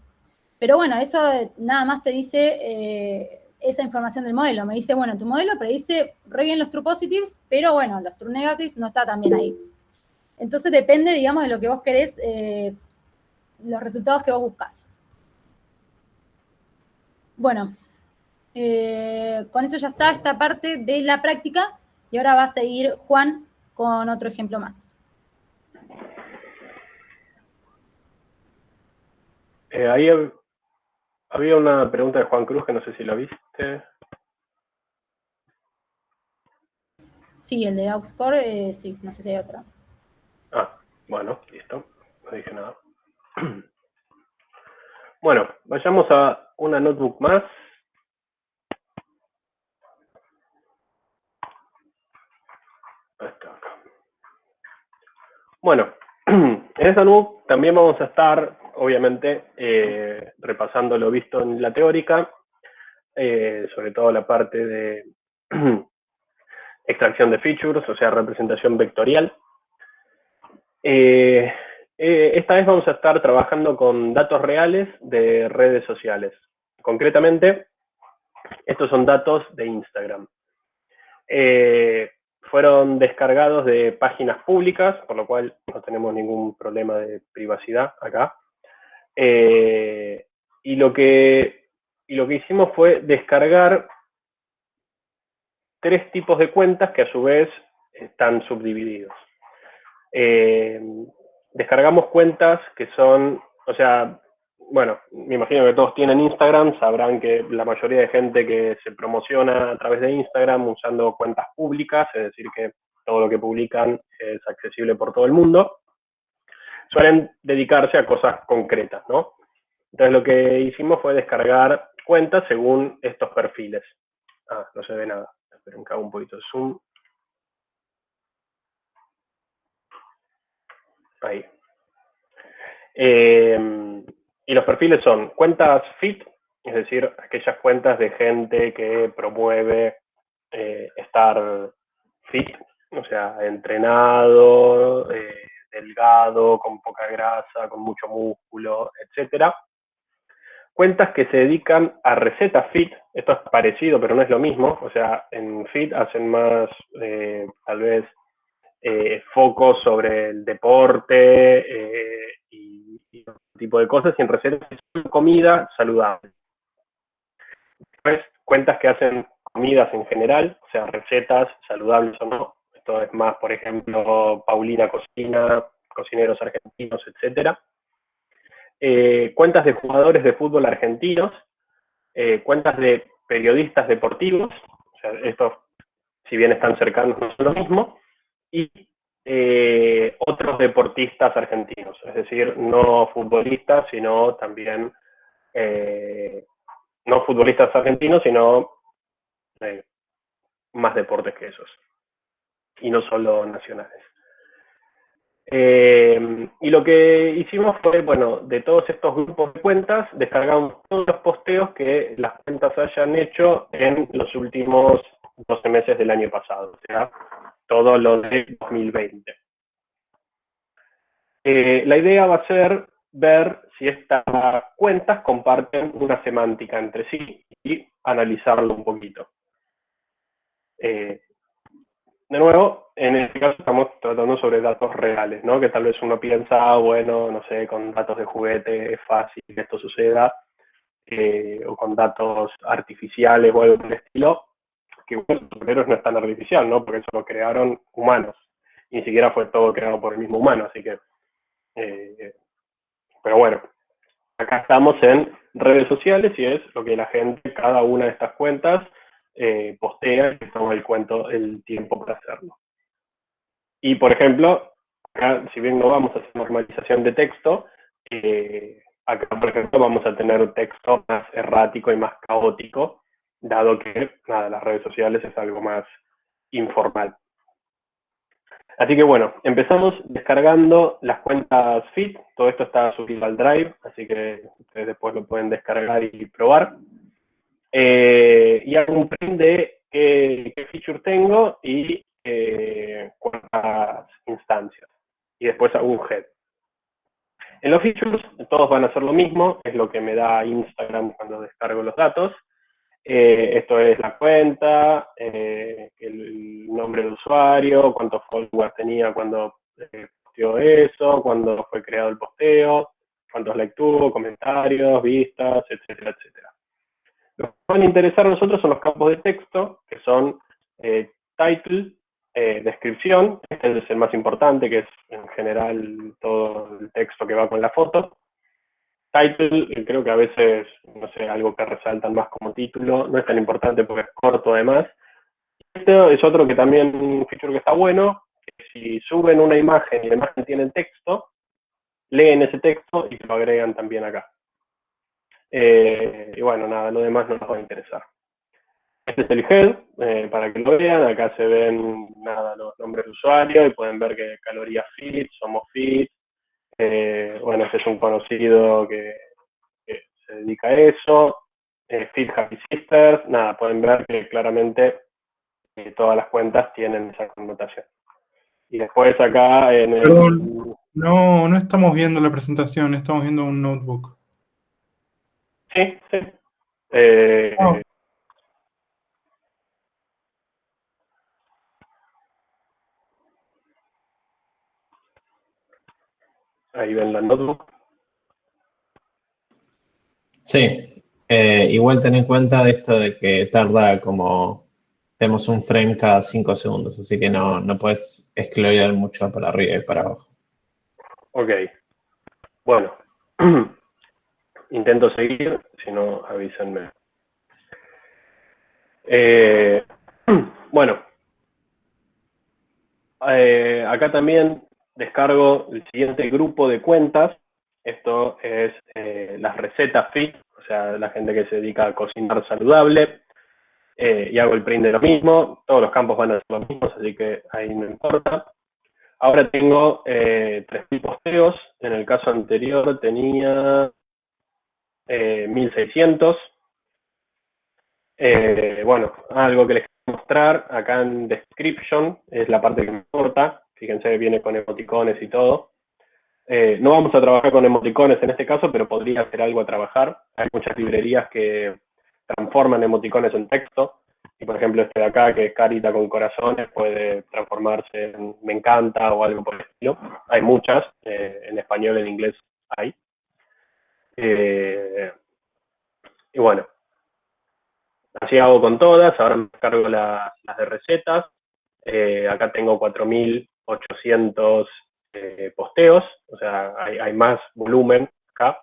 Pero bueno, eso nada más te dice esa información del modelo. Me dice, bueno, tu modelo predice re bien los true positives, pero bueno, los true negatives no está tan bien ahí. Entonces depende, digamos, de lo que vos querés, los resultados que vos buscas. Bueno, con eso ya está esta parte de la práctica, y ahora va a seguir Juan con otro ejemplo más. Ahí había una pregunta de Juan Cruz que no sé si la viste. Sí, el de aux-core, sí, no sé si hay otro. Bueno, listo, no dije nada. Bueno, vayamos a una notebook más. Está acá. Bueno, en esta notebook también vamos a estar, obviamente, repasando lo visto en la teórica, sobre todo la parte de extracción de features, o sea, representación vectorial. Esta vez vamos a estar trabajando con datos reales de redes sociales. Concretamente, Estos son datos de Instagram. Fueron descargados de páginas públicas, por lo cual no tenemos ningún problema de privacidad acá. Y lo que hicimos fue descargar 3 tipos de cuentas que a su vez están subdivididos. Descargamos cuentas que son, o sea, bueno, me imagino que todos tienen Instagram, sabrán que la mayoría de gente que se promociona a través de Instagram usando cuentas públicas, es decir, que todo lo que publican es accesible por todo el mundo, suelen dedicarse a cosas concretas, ¿no? Entonces lo que hicimos fue descargar cuentas según estos perfiles. Ah, no se ve nada. Esperen que haga un poquito de zoom. Ahí. Y los perfiles son cuentas fit, es decir, aquellas cuentas de gente que promueve estar fit, o sea, entrenado, delgado, con poca grasa, con mucho músculo, etcétera. Cuentas que se dedican a recetas fit, esto es parecido, pero no es lo mismo, o sea, en fit hacen más, tal vez, foco sobre el deporte y otro tipo de cosas, y en recetas es comida saludable. Después, cuentas que hacen comidas en general, o sea, recetas saludables o no. Esto es más, por ejemplo, Paulina Cocina, cocineros argentinos, etcétera. Cuentas de jugadores de fútbol argentinos, cuentas de periodistas deportivos, o sea, estos, si bien están cercanos, no son lo mismo, y otros deportistas argentinos, es decir, no futbolistas, sino también, no futbolistas argentinos, sino más deportes que esos, y no solo nacionales. Y lo que hicimos fue, bueno, de todos estos grupos de cuentas, descargamos todos los posteos que las cuentas hayan hecho en los últimos 12 meses del año pasado, o sea, todo lo de 2020. La idea va a ser ver si estas cuentas comparten una semántica entre sí y analizarlo un poquito. De nuevo, en este caso estamos tratando sobre datos reales, ¿no? Que tal vez uno piensa, bueno, no sé, con datos de juguete es fácil que esto suceda, o con datos artificiales o algo por el estilo, que bueno, los superhéroes no es tan artificial, ¿no? Porque eso lo crearon humanos, y ni siquiera fue todo creado por el mismo humano, así que... pero bueno, acá estamos en redes sociales y es lo que la gente, cada una de estas cuentas, postea y toma el tiempo para hacerlo. Y por ejemplo, acá, si bien no vamos a hacer normalización de texto, acá por ejemplo vamos a tener un texto más errático y más caótico, dado que nada, las redes sociales es algo más informal. Así que bueno, empezamos descargando las cuentas Fit, todo esto está subido al Drive, así que ustedes después lo pueden descargar y probar. Y hago un print de qué feature tengo y cuántas instancias. Y después hago un head. En los features todos van a hacer lo mismo, es lo que me da Instagram cuando descargo los datos. Esto es la cuenta, el nombre de usuario, cuántos followers tenía cuando posteó eso, cuándo fue creado el posteo, cuántos likes tuvo, comentarios, vistas, etcétera, etcétera. Lo que van a interesar a nosotros son los campos de texto, que son title, descripción, este es el más importante, que es en general todo el texto que va con la foto. Title, creo que a veces, no sé, algo que resaltan más como título, no es tan importante porque es corto además. Este es otro que también, un feature que está bueno, que si suben una imagen y la imagen tiene texto, leen ese texto y lo agregan también acá. Y bueno, nada, lo demás no nos va a interesar. Este es el head, para que lo vean, acá se ven nada, los nombres de usuario y pueden ver que calorías fit, somos fit. Bueno, este es un conocido que se dedica a eso. Fit Happy Sisters, nada, pueden ver que claramente todas las cuentas tienen esa connotación. Y después acá en el... Perdón, no estamos viendo la presentación, estamos viendo un notebook. Sí, sí. Ahí ven la notebook. Sí, igual ten en cuenta esto de que tarda como, tenemos un frame cada 5 segundos, así que no puedes scrollear mucho para arriba y para abajo. Ok. Bueno. Intento seguir, si no, avísenme. Bueno. Acá también descargo el siguiente grupo de cuentas. Esto es las recetas fit, o sea, la gente que se dedica a cocinar saludable. Y hago el print de lo mismo. Todos los campos van a ser los mismos, así que ahí no importa. Ahora tengo 3.000 posteos. En el caso anterior tenía 1.600. Bueno, algo que les quiero mostrar acá en description es la parte que me importa. Fíjense, viene con emoticones y todo. No vamos a trabajar con emoticones en este caso, pero podría ser algo a trabajar. Hay muchas librerías que transforman emoticones en texto. Y por ejemplo este de acá, que es carita con corazones, puede transformarse en me encanta o algo por el estilo. Hay muchas, en español, en inglés hay. Y bueno, así hago con todas. Ahora me cargo las de recetas. Acá tengo 4.800 posteos, o sea, hay más volumen acá.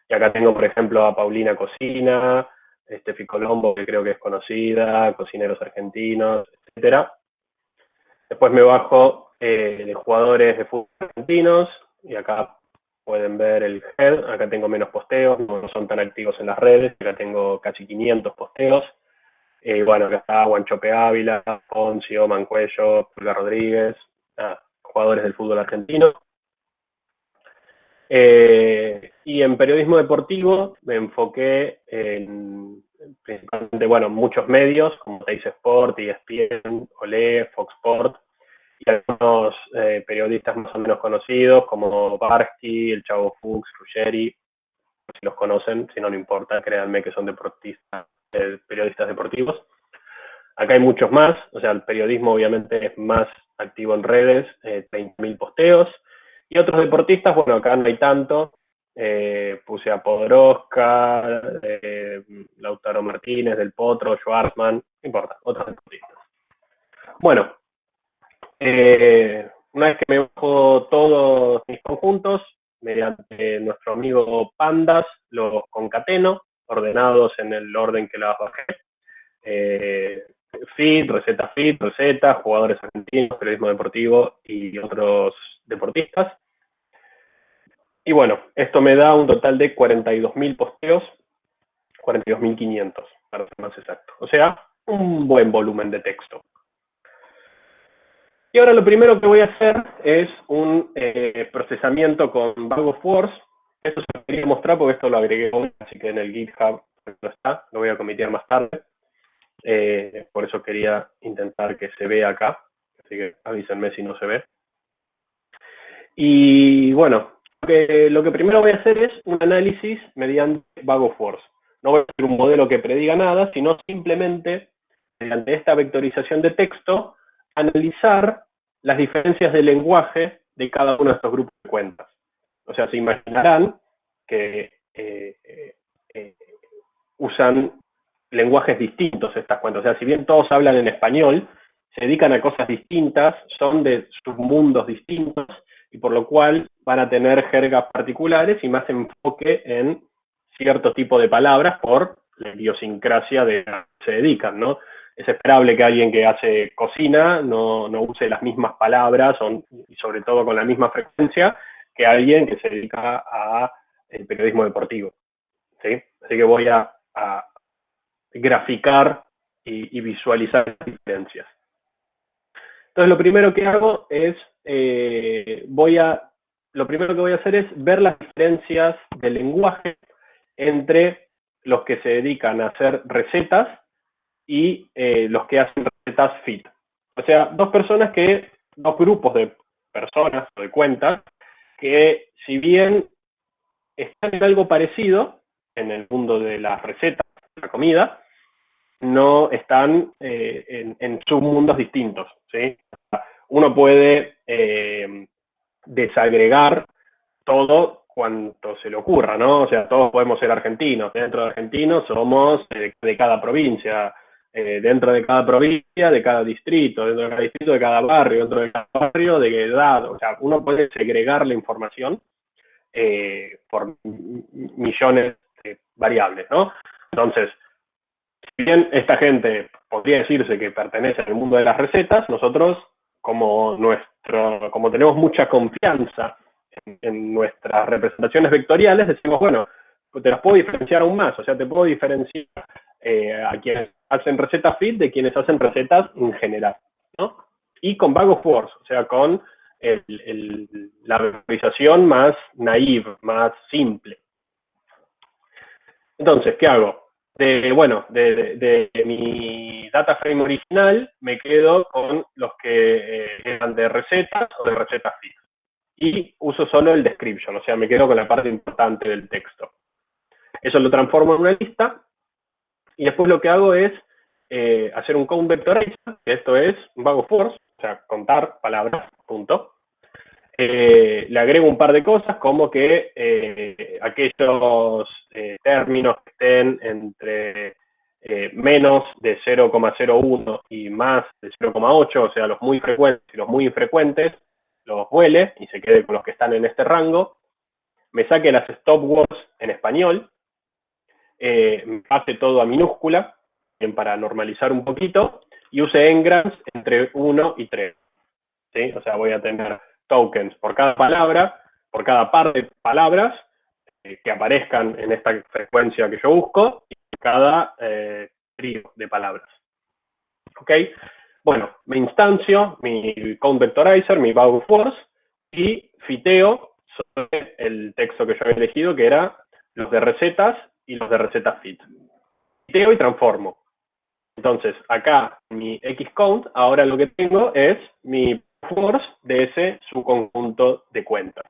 Y acá tengo, por ejemplo, a Paulina Cocina, Steffi Colombo, que creo que es conocida, cocineros argentinos, etcétera. Después me bajo de jugadores de fútbol argentinos, y acá pueden ver el head. Acá tengo menos posteos, no son tan activos en las redes, acá tengo casi 500 posteos. Bueno, acá está Guanchope Ávila, Poncio, Mancuello, Pulga Rodríguez, jugadores del fútbol argentino. Y en periodismo deportivo me enfoqué en principalmente, bueno, muchos medios, como Teis Sport, ESPN, Olé, Fox Sport, y algunos periodistas más o menos conocidos, como Barsky, el Chavo Fuchs, Ruggeri, si los conocen, si no, no importa, créanme que son deportistas, periodistas deportivos. Acá hay muchos más, o sea, el periodismo obviamente es más activo en redes, 30.000 posteos, y otros deportistas, bueno, acá no hay tanto, puse a Podoroska, Lautaro Martínez, Del Potro, Schwarzman, no importa, otros deportistas. Bueno, una vez que me bajo todos mis conjuntos, mediante nuestro amigo Pandas, los concateno, ordenados en el orden que las bajé. Fit, receta, jugadores argentinos, periodismo deportivo y otros deportistas. Y bueno, esto me da un total de 42.000 posteos, 42.500 para ser más exacto. O sea, un buen volumen de texto. Y ahora lo primero que voy a hacer es un procesamiento con Bag of Words. Esto se lo quería mostrar porque esto lo agregué hoy, así que en el GitHub no está, lo voy a comitear más tarde. Por eso quería intentar que se vea acá, así que avísenme si no se ve. Y bueno, lo que primero voy a hacer es un análisis mediante Bag of Words. No voy a hacer un modelo que prediga nada, sino simplemente, mediante esta vectorización de texto, analizar las diferencias de lenguaje de cada uno de estos grupos de cuentas. O sea, se imaginarán que usan lenguajes distintos estas cuentas. O sea, si bien todos hablan en español, se dedican a cosas distintas, son de submundos distintos, y por lo cual van a tener jergas particulares y más enfoque en cierto tipo de palabras por la idiosincrasia de la que se dedican, ¿no? Es esperable que alguien que hace cocina no use las mismas palabras, y sobre todo con la misma frecuencia, que alguien que se dedica a el periodismo deportivo, ¿sí? Así que voy a graficar y visualizar las diferencias. Entonces lo primero que hago es, lo primero que voy a hacer es ver las diferencias de lenguaje entre los que se dedican a hacer recetas y los que hacen recetas fit. O sea, dos grupos de personas o de cuentas que, si bien están en algo parecido en el mundo de las recetas, de la comida, no están en submundos distintos, ¿sí? Uno puede desagregar todo cuanto se le ocurra, ¿no? O sea, todos podemos ser argentinos. Dentro de argentinos somos de cada provincia. Dentro de cada provincia, de cada distrito, dentro de cada distrito, de cada barrio, dentro de cada barrio, de edad. O sea, uno puede segregar la información por millones de variables, ¿no? Entonces, si bien esta gente podría decirse que pertenece al mundo de las recetas, nosotros, como tenemos mucha confianza en nuestras representaciones vectoriales, decimos, bueno, te las puedo diferenciar aún más, o sea, te puedo diferenciar a quienes hacen recetas fit de quienes hacen recetas en general, ¿no? Y con bag of words, o sea, con la vectorización más naive, más simple. Entonces, ¿qué hago? De mi data frame original me quedo con los que eran de recetas o de recetas fit. Y uso solo el description, o sea, me quedo con la parte importante del texto. Eso lo transformo en una lista, y después lo que hago es hacer un count vectorizer, que esto es un bag of words, o sea, contar palabras, punto. Le agrego un par de cosas, como que aquellos términos que estén entre menos de 0,01 y más de 0,8, o sea, los muy frecuentes y los muy infrecuentes, los vuele y se quede con los que están en este rango, me saque las stop words en español, me pase todo a minúscula, bien para normalizar un poquito, y use engrams entre 1 y 3. ¿Sí? O sea, voy a tener tokens por cada palabra, por cada par de palabras que aparezcan en esta frecuencia que yo busco, y cada trío de palabras. ¿Ok? Bueno, me instancio mi count vectorizer, mi bag of words, y fiteo sobre el texto que yo había elegido, que era los de recetas y los de recetas fit. Fiteo y transformo. Entonces, acá mi xcount, ahora lo que tengo es mi force de ese subconjunto de cuentas.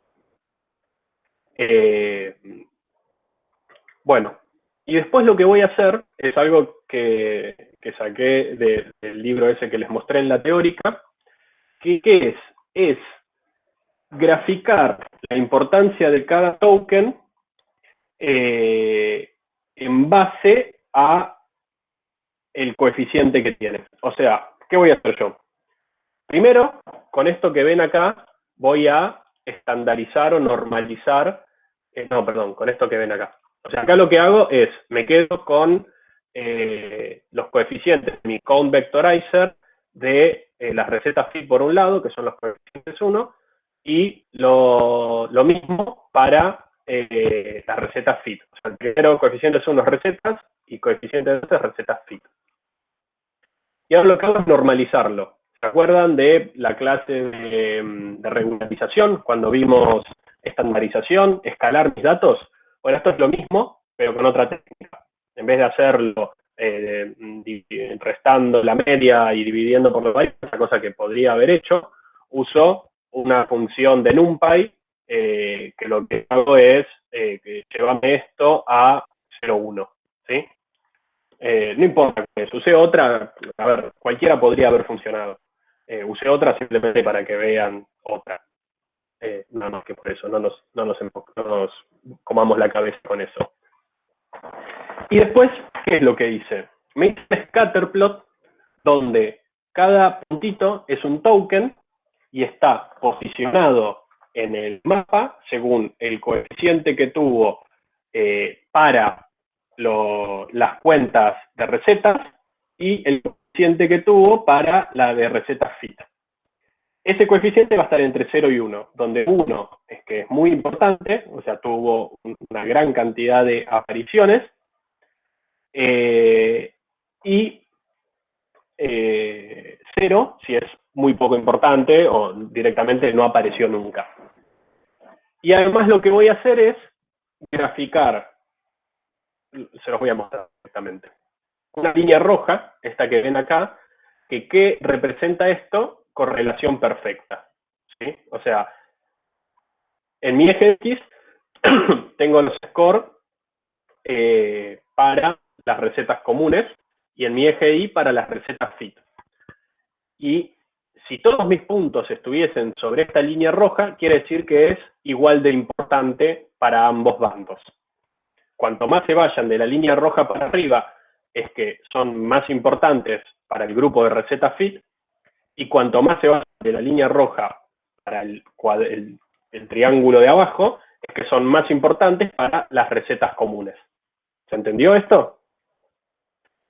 Bueno, y después lo que voy a hacer es algo que saqué del libro ese que les mostré en la teórica, que ¿qué es? Es graficar la importancia de cada token en base a el coeficiente que tiene. O sea, ¿qué voy a hacer yo? Primero, con esto que ven acá, voy a estandarizar o normalizar, con esto que ven acá. O sea, acá lo que hago es, me quedo con los coeficientes de mi count vectorizer de las recetas fit por un lado, que son los coeficientes 1, y lo mismo para las recetas fit. O sea, el primero coeficiente 1 es recetas y coeficiente 2 es recetas fit. Y ahora lo que hago es normalizarlo. ¿Se acuerdan de la clase de regularización, cuando vimos estandarización, escalar mis datos? Bueno, esto es lo mismo, pero con otra técnica. En vez de hacerlo restando la media y dividiendo por los varios, una cosa que podría haber hecho, uso una función de NumPy, que lo que hago es que llevame esto a 0,1, ¿sí? No importa que usé otra, a ver, cualquiera podría haber funcionado. Usé otra simplemente para que vean otra. No, que por eso no nos comamos la cabeza con eso. Y después, ¿qué es lo que hice? Me hice un scatterplot donde cada puntito es un token y está posicionado en el mapa según el coeficiente que tuvo para las cuentas de recetas y el coeficiente que tuvo para la de recetas fit. Ese coeficiente va a estar entre 0 y 1, donde 1 es que es muy importante, o sea, tuvo una gran cantidad de apariciones, y 0 si es muy poco importante o directamente no apareció nunca. Y además lo que voy a hacer es graficar, se los voy a mostrar directamente. Una línea roja, esta que ven acá, que representa esto, correlación perfecta. ¿Sí? O sea, en mi eje X tengo los scores para las recetas comunes y en mi eje Y para las recetas fit. Y si todos mis puntos estuviesen sobre esta línea roja, quiere decir que es igual de importante para ambos bandos. Cuanto más se vayan de la línea roja para arriba, es que son más importantes para el grupo de recetas fit, y cuanto más se vayan de la línea roja para el triángulo de abajo, es que son más importantes para las recetas comunes. ¿Se entendió esto?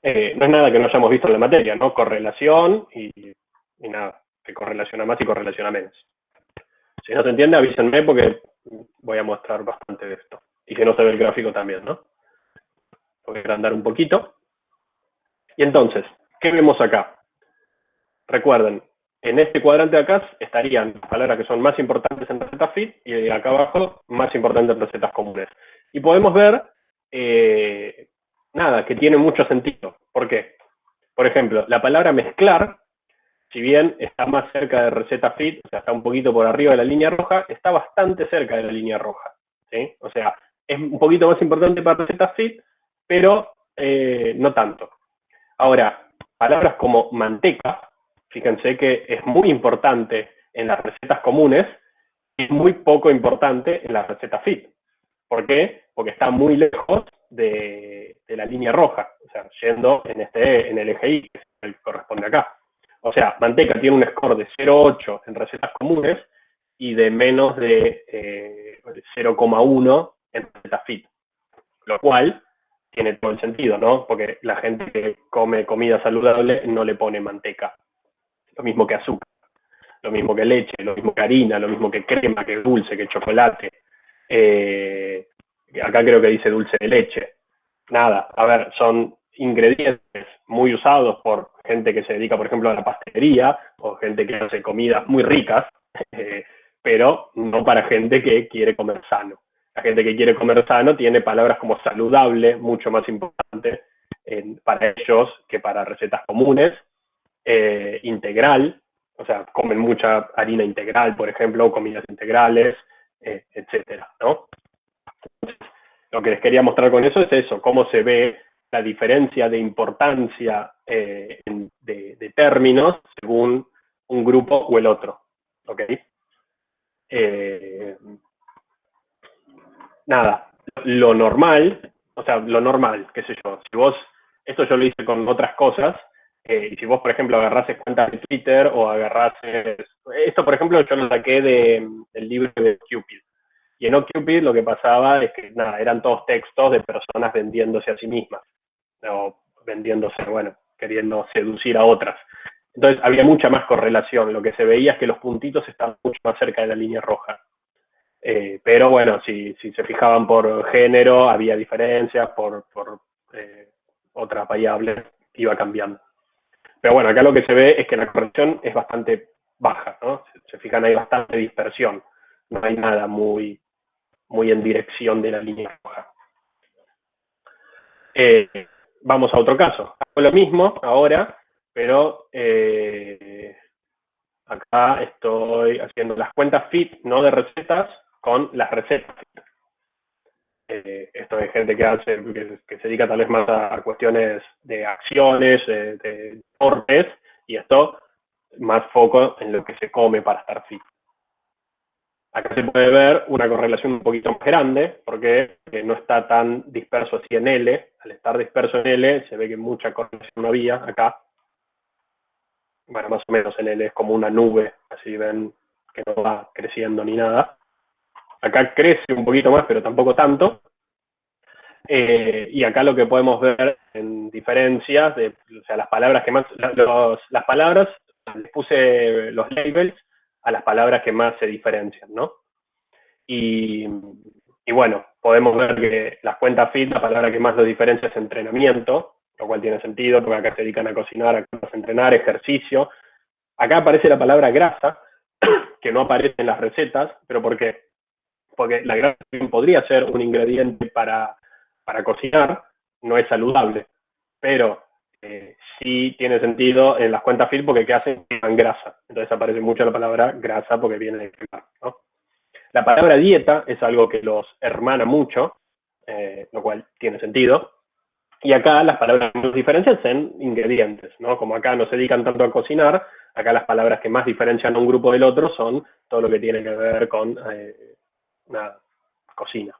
No es nada que no hayamos visto en la materia, ¿no? Correlación y nada, que correlaciona más y correlaciona menos. Si no se entiende, avísenme porque voy a mostrar bastante de esto. Y si no se ve el gráfico también, ¿no? Voy a agrandar un poquito. Y entonces, ¿qué vemos acá? Recuerden, en este cuadrante de acá estarían las palabras que son más importantes en recetas fit y acá abajo más importantes en recetas comunes. Y podemos ver, nada, que tiene mucho sentido. ¿Por qué? Por ejemplo, la palabra mezclar, si bien está más cerca de receta fit, o sea, está un poquito por arriba de la línea roja, está bastante cerca de la línea roja, ¿sí? O sea, es un poquito más importante para receta fit, pero no tanto. Ahora, palabras como manteca, fíjense que es muy importante en las recetas comunes y es muy poco importante en las recetas fit. ¿Por qué? Porque está muy lejos de la línea roja, o sea, yendo en el eje Y, que es el que corresponde acá. O sea, manteca tiene un score de 0,8 en recetas comunes y de menos de 0,1 en recetas fit. Lo cual tiene todo el sentido, ¿no? Porque la gente que come comida saludable no le pone manteca. Lo mismo que azúcar, lo mismo que leche, lo mismo que harina, lo mismo que crema, que dulce, que chocolate. Acá creo que dice dulce de leche. Nada, a ver, son ingredientes muy usados por gente que se dedica, por ejemplo, a la pastelería, o gente que hace comidas muy ricas, pero no para gente que quiere comer sano. La gente que quiere comer sano tiene palabras como saludable, mucho más importante para ellos que para recetas comunes. Integral, o sea, comen mucha harina integral, por ejemplo, o comidas integrales, etcétera, ¿no? Entonces, lo que les quería mostrar con eso es eso, cómo se ve la diferencia de importancia de términos según un grupo o el otro, ¿ok? Nada, lo normal, o sea, lo normal, qué sé yo, si vos, esto yo lo hice con otras cosas, y si vos, por ejemplo, agarrases cuentas de Twitter o agarrases, esto, por ejemplo, yo lo saqué del libro de Cupid. Y en OkCupid lo que pasaba es que, nada, eran todos textos de personas vendiéndose a sí mismas, o vendiéndose, bueno, queriendo seducir a otras. Entonces había mucha más correlación, lo que se veía es que los puntitos estaban mucho más cerca de la línea roja. Pero bueno, si se fijaban por género, había diferencias, por otras variables, iba cambiando. Pero bueno, acá lo que se ve es que la correlación es bastante baja, ¿no? Se fijan, hay bastante dispersión, no hay nada muy en dirección de la línea roja. Vamos a otro caso. Hago lo mismo ahora, pero acá estoy haciendo las cuentas fit, no de recetas, con las recetas fit. Esto es gente que se dedica tal vez más a cuestiones de acciones, de deportes, y esto más foco en lo que se come para estar fit. Acá se puede ver una correlación un poquito más grande, porque no está tan disperso así en L. Al estar disperso en L, se ve que mucha correlación no había acá. Bueno, más o menos en L es como una nube, así ven que no va creciendo ni nada. Acá crece un poquito más, pero tampoco tanto. Y acá lo que podemos ver en diferencias, o sea, las palabras que más, las palabras, les puse los labels a las palabras que más se diferencian, ¿no? Y bueno, podemos ver que las cuentas fit, la palabra que más los diferencia es entrenamiento, lo cual tiene sentido, porque acá se dedican a cocinar, acá a entrenar, ejercicio. Acá aparece la palabra grasa, que no aparece en las recetas, pero ¿por qué? Porque la grasa podría ser un ingrediente para cocinar, no es saludable, pero sí tiene sentido en las cuentas fit porque ¿qué hacen? Queman grasa. Entonces aparece mucho la palabra grasa porque viene de quemar, ¿no? La palabra dieta es algo que los hermana mucho, lo cual tiene sentido. Y acá las palabras que nos diferencian son ingredientes, ¿no? Como acá no se dedican tanto a cocinar, acá las palabras que más diferencian a un grupo del otro son todo lo que tiene que ver con cocina.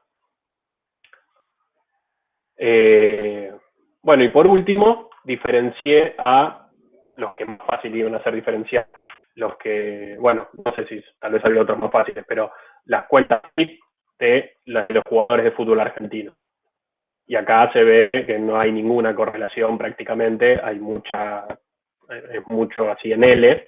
Bueno, y por último, diferencié a los que más fácil iban a ser diferenciar, los que, bueno, no sé si tal vez había otros más fáciles, pero las cuentas FIT de los jugadores de fútbol argentino. Y acá se ve que no hay ninguna correlación prácticamente, hay mucho así en L,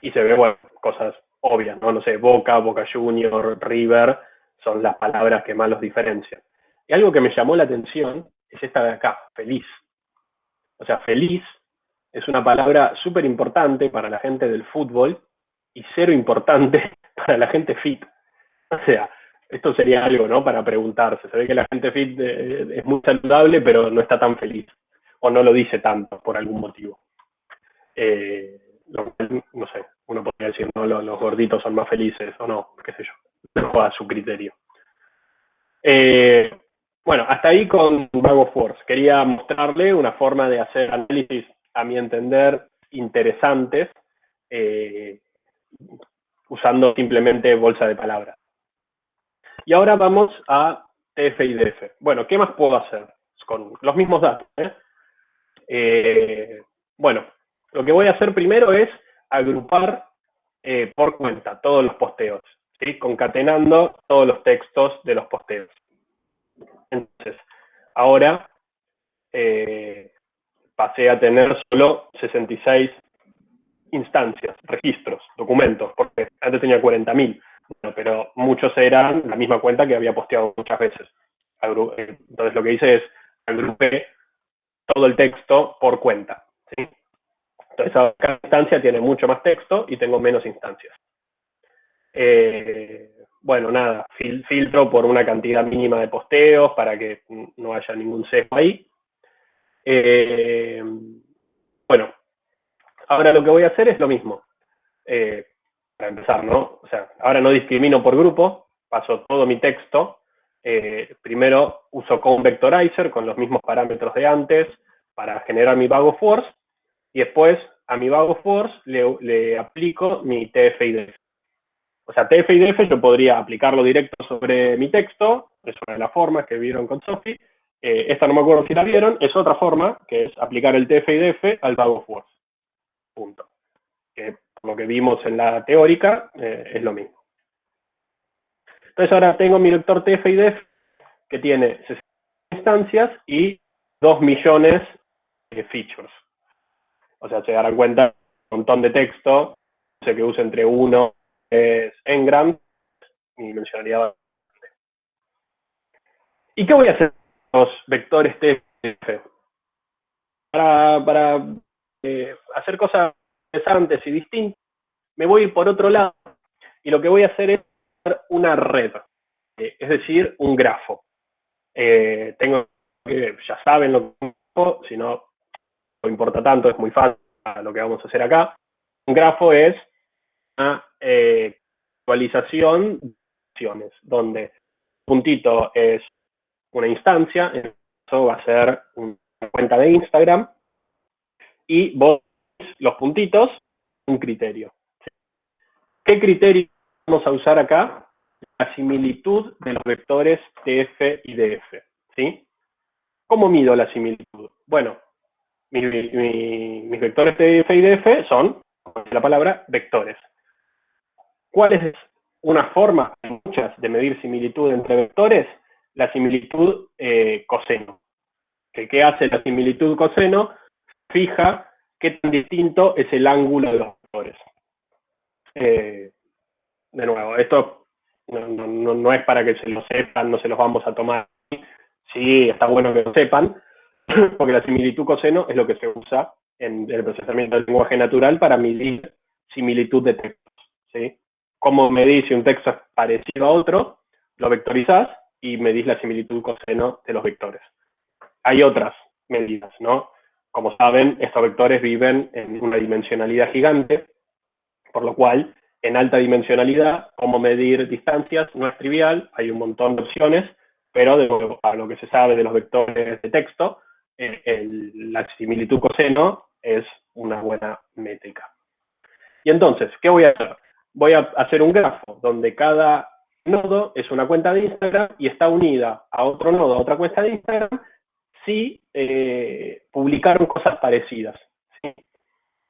y se ve, bueno, cosas obvias, ¿no? No sé, Boca, Boca Junior, River, son las palabras que más los diferencian. Y algo que me llamó la atención es esta de acá, feliz. O sea, feliz es una palabra súper importante para la gente del fútbol y cero importante para la gente fit. O sea, esto sería algo, ¿no? Para preguntarse. Se ve que la gente fit es muy saludable, pero no está tan feliz. O no lo dice tanto, por algún motivo. No sé, uno podría decir, no, los gorditos son más felices, o no, qué sé yo. No a su criterio. Bueno, hasta ahí con Vago Force. Quería mostrarle una forma de hacer análisis, a mi entender, interesantes, usando simplemente bolsa de palabras. Y ahora vamos a TF y DF. Bueno, ¿qué más puedo hacer? Con los mismos datos. Bueno, lo que voy a hacer primero es agrupar por cuenta todos los posteos, ¿sí? Concatenando todos los textos de los posteos. Entonces, ahora pasé a tener solo 66 instancias, registros, documentos, porque antes tenía 40.000, bueno, pero muchos eran la misma cuenta que había posteado muchas veces. Entonces lo que hice es agrupé todo el texto por cuenta, ¿sí? Entonces cada instancia tiene mucho más texto y tengo menos instancias. Bueno, nada, filtro por una cantidad mínima de posteos para que no haya ningún sesgo ahí. Bueno, ahora lo que voy a hacer es lo mismo. Para empezar, ¿no? O sea, ahora no discrimino por grupo, paso todo mi texto. Primero uso Convectorizer con los mismos parámetros de antes para generar mi Vago Force, y después a mi Vago Force le aplico mi TF y DF. O sea, TF y DF yo podría aplicarlo directo sobre mi texto, sobre la forma que vieron con Sophie. Esta no me acuerdo si la vieron, es otra forma, que es aplicar el TF y DF al Vago Force. Punto. Que por lo que vimos en la teórica, es lo mismo. Entonces ahora tengo mi vector TF y DF, que tiene 60 instancias y 2 millones de features. O sea, se darán cuenta, un montón de texto, sé que usa entre 1 es ngram, mi dimensionalidad va. ¿Y qué voy a hacer con los vectores TF? Para hacer cosas interesantes y distintas, me voy por otro lado, y lo que voy a hacer es una red, es decir, un grafo. Tengo que, ya saben lo que es, si no importa tanto, es muy fácil lo que vamos a hacer acá. Un grafo es una actualización de acciones, donde puntito es una instancia, eso va a ser una cuenta de Instagram, y vos, los puntitos, un criterio. ¿Qué criterio vamos a usar acá? La similitud de los vectores TF y DF, ¿sí? ¿Cómo mido la similitud? Bueno, mis vectores TF y DF son, la palabra, vectores. ¿Cuál es una forma, muchas, de medir similitud entre vectores? La similitud coseno. ¿Qué hace la similitud coseno? Fija qué tan distinto es el ángulo de los vectores. De nuevo, esto no es para que se lo sepan, no se los vamos a tomar. Sí, está bueno que lo sepan, porque la similitud coseno es lo que se usa en el procesamiento del lenguaje natural para medir similitud de textos, ¿sí? ¿Cómo medís si un texto es parecido a otro? Lo vectorizás y medís la similitud coseno de los vectores. Hay otras medidas, ¿no? Como saben, estos vectores viven en una dimensionalidad gigante, por lo cual, en alta dimensionalidad, cómo medir distancias no es trivial, hay un montón de opciones, pero de nuevo, a lo que se sabe de los vectores de texto, la similitud coseno es una buena métrica. Y entonces, ¿qué voy a hacer? Voy a hacer un grafo donde cada nodo es una cuenta de Instagram y está unida a otro nodo, a otra cuenta de Instagram, si publicaron cosas parecidas. ¿Sí?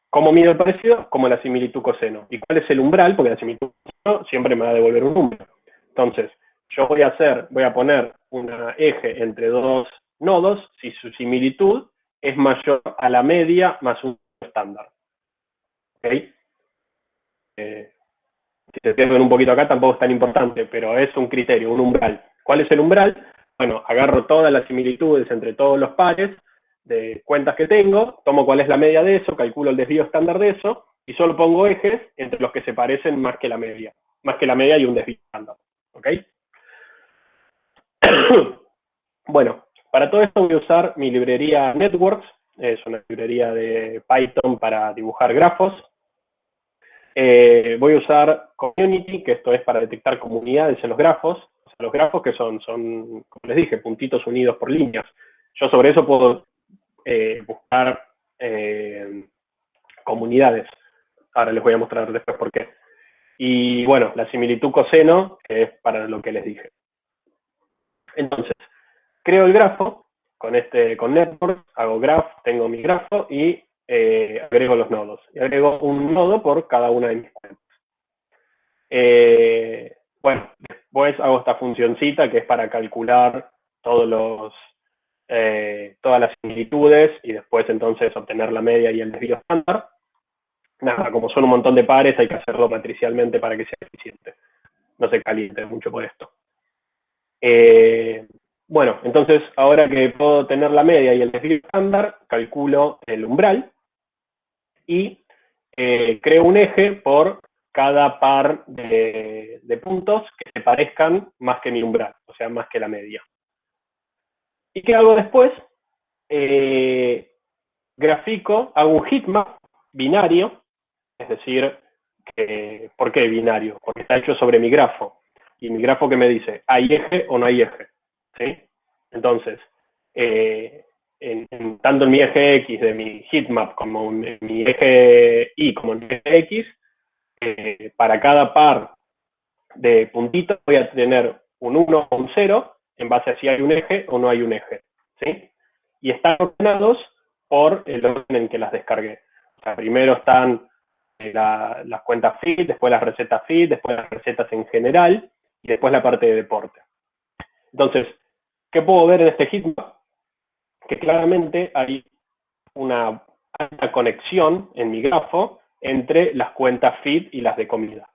¿Cómo mido el parecido? Como la similitud coseno. ¿Y cuál es el umbral? Porque la similitud coseno siempre me va a devolver un número. Entonces, yo voy a poner una eje entre dos nodos si su similitud es mayor a la media más un estándar. ¿Ok? Si se pierden un poquito acá, tampoco es tan importante, pero es un criterio, un umbral. ¿Cuál es el umbral? Bueno, agarro todas las similitudes entre todos los pares de cuentas que tengo, tomo cuál es la media de eso, calculo el desvío estándar de eso, y solo pongo ejes entre los que se parecen más que la media. Más que la media y un desvío estándar. ¿Ok? Bueno, para todo esto voy a usar mi librería Networks, es una librería de Python para dibujar grafos. Voy a usar Community, que esto es para detectar comunidades en los grafos. O sea, los grafos que son, como les dije, puntitos unidos por líneas. Yo sobre eso puedo buscar comunidades. Ahora les voy a mostrar después por qué. Y bueno, la similitud coseno, que es para lo que les dije. Entonces, creo el grafo con Network, hago graph, tengo mi grafo y agrego los nodos. Y agrego un nodo por cada una de mis cuentas. Bueno, después hago esta funcioncita que es para calcular todas las similitudes y después entonces obtener la media y el desvío estándar. Nada, como son un montón de pares, hay que hacerlo matricialmente para que sea eficiente. No se caliente mucho por esto. Bueno, entonces ahora que puedo tener la media y el desvío estándar, calculo el umbral y creo un eje por cada par de puntos que se parezcan más que mi umbral, o sea, más que la media. ¿Y qué hago después? Grafico, hago un heatmap binario, es decir, ¿por qué binario? Porque está hecho sobre mi grafo. Y mi grafo que me dice, ¿hay eje o no hay eje? ¿Sí? Entonces, tanto en mi eje X de mi heatmap como en mi eje Y como en mi eje X, para cada par de puntitos voy a tener un 1 o un 0 en base a si hay un eje o no hay un eje. ¿Sí? Y están ordenados por el orden en que las descargué. O sea, primero están las cuentas feed, después las recetas feed, después las recetas en general, y después la parte de deporte. Entonces, ¿qué puedo ver en este heatmap? Que claramente hay una alta conexión en mi grafo entre las cuentas feed y las de comida.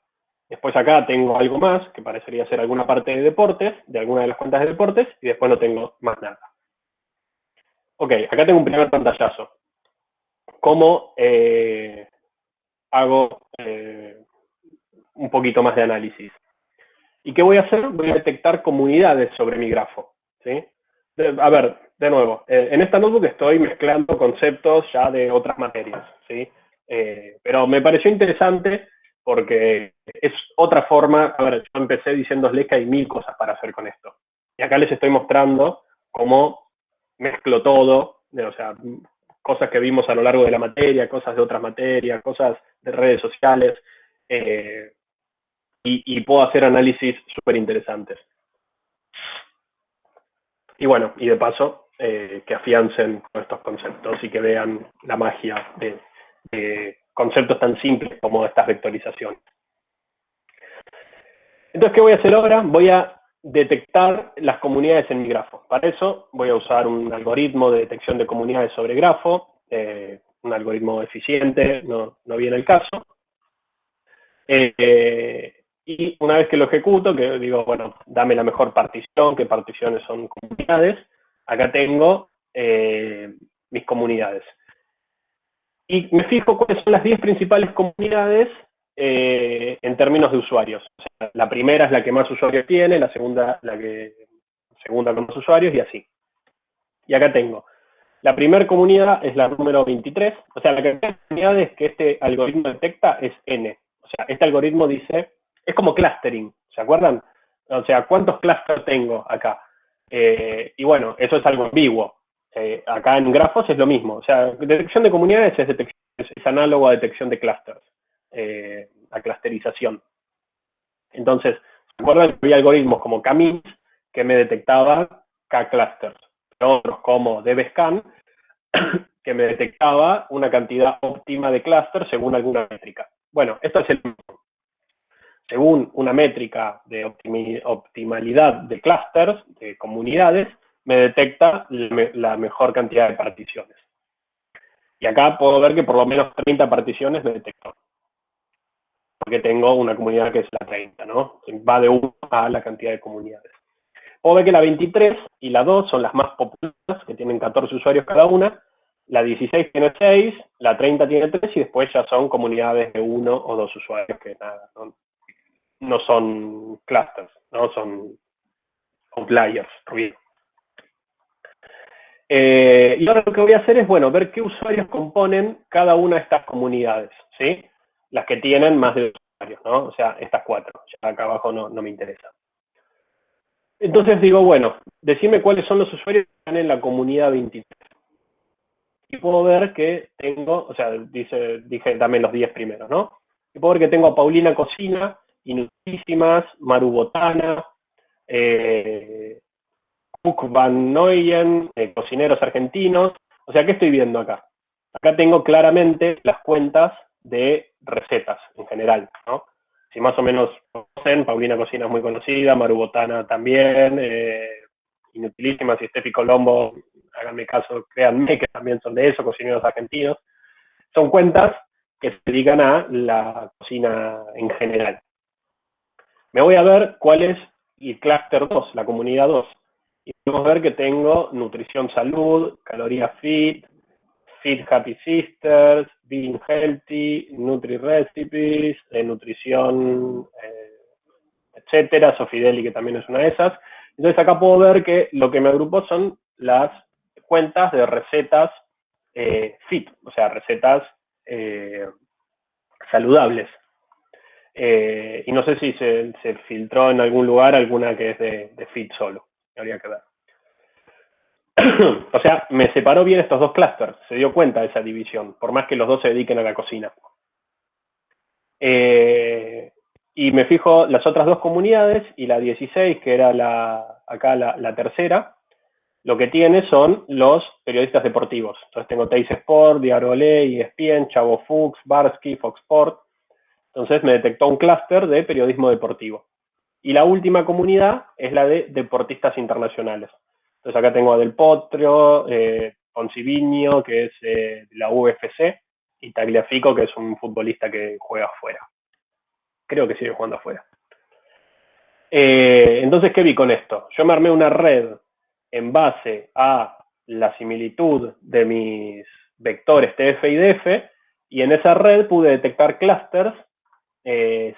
Después acá tengo algo más, que parecería ser alguna parte de deportes, de alguna de las cuentas de deportes, y después no tengo más nada. Ok, acá tengo un primer pantallazo. ¿Cómo hago un poquito más de análisis? ¿Y qué voy a hacer? Voy a detectar comunidades sobre mi grafo. ¿Sí? A ver, de nuevo, en esta notebook estoy mezclando conceptos ya de otras materias. ¿Sí? Pero me pareció interesante porque es otra forma. A ver, yo empecé diciéndoles que hay 1000 cosas para hacer con esto. Y acá les estoy mostrando cómo mezclo todo, o sea, cosas que vimos a lo largo de la materia, cosas de otras materias, cosas de redes sociales, y puedo hacer análisis súper interesantes. Y bueno, y de paso, que afiancen con estos conceptos y que vean la magia de conceptos tan simples como estas vectorizaciones. Entonces, ¿qué voy a hacer ahora? Voy a detectar las comunidades en mi grafo. Para eso voy a usar un algoritmo de detección de comunidades sobre grafo, un algoritmo eficiente, no viene el caso. Y una vez que lo ejecuto, que digo, bueno, dame la mejor partición, qué particiones son comunidades, acá tengo mis comunidades. Y me fijo cuáles son las 10 principales comunidades en términos de usuarios. O sea, la primera es la que más usuarios tiene, la segunda segunda con más usuarios y así. Y acá tengo, la primera comunidad es la número 23, o sea, la cantidad de comunidades que este algoritmo detecta es n. O sea, este algoritmo dice, es como clustering, ¿se acuerdan? O sea, ¿cuántos clusters tengo acá? Y bueno, eso es algo ambiguo. Acá en grafos es lo mismo. O sea, detección de comunidades es análogo a detección de clusters, a clusterización. Entonces, ¿se acuerdan que había algoritmos como k-means que me detectaban k-clusters? Otros como dbScan, que me detectaba una cantidad óptima de clusters según alguna métrica. Bueno, esto es el mismo. Según una métrica de optimalidad de clusters, de comunidades, me detecta la mejor cantidad de particiones. Y acá puedo ver que por lo menos 30 particiones me detectó. Porque tengo una comunidad que es la 30, ¿no? Va de 1 a la cantidad de comunidades. Puedo ver que la 23 y la 2 son las más populares, que tienen 14 usuarios cada una. La 16 tiene 6, la 30 tiene 3 y después ya son comunidades de 1 o 2 usuarios que nada, no son clusters, no son outliers, ruido. Y ahora lo que voy a hacer es, bueno, ver qué usuarios componen cada una de estas comunidades, ¿sí? Las que tienen más de 2 usuarios, ¿no? O sea, estas 4, ya acá abajo no me interesa. Entonces digo, bueno, decime cuáles son los usuarios que están en la comunidad 23. Y puedo ver que tengo, o sea, dije, dame los 10 primeros, ¿no? Y puedo ver que tengo a Paulina Cocina, Inutilísimas, Maru Botana, Cook Van Noyen, cocineros argentinos. O sea, ¿qué estoy viendo acá? Acá tengo claramente las cuentas de recetas en general, ¿no? Si más o menos conocen, Paulina Cocina es muy conocida, Maru Botana también, Inutilísimas y Steffi Colombo, háganme caso, créanme que también son de eso, cocineros argentinos. Son cuentas que se dedican a la cocina en general. Me voy a ver cuál es el clúster 2, la comunidad 2. Y podemos ver que tengo nutrición salud, caloría fit, Fit Happy Sisters, Being Healthy, Nutri Recipes, nutrición, etcétera, Sofideli, que también es una de esas. Entonces acá puedo ver que lo que me agrupó son las cuentas de recetas fit, o sea, recetas saludables. Y no sé si se filtró en algún lugar alguna que es de fit solo, habría que ver. O sea, me separó bien estos dos clústeres, se dio cuenta de esa división, por más que los dos se dediquen a la cocina. Y me fijo las otras dos comunidades, y la 16, que era acá la tercera, lo que tiene son los periodistas deportivos. Entonces tengo Teis Sport, Diario Olé, ESPN, Chavo Fuchs, Barsky, Fox Sport. Entonces me detectó un clúster de periodismo deportivo. Y la última comunidad es la de deportistas internacionales. Entonces acá tengo a Del Potro, Poncivigno, que es de la UFC, y Tagliafico, que es un futbolista que juega afuera. Creo que sigue jugando afuera. Entonces, ¿qué vi con esto? Yo me armé una red en base a la similitud de mis vectores TF y DF, y en esa red pude detectar clústeres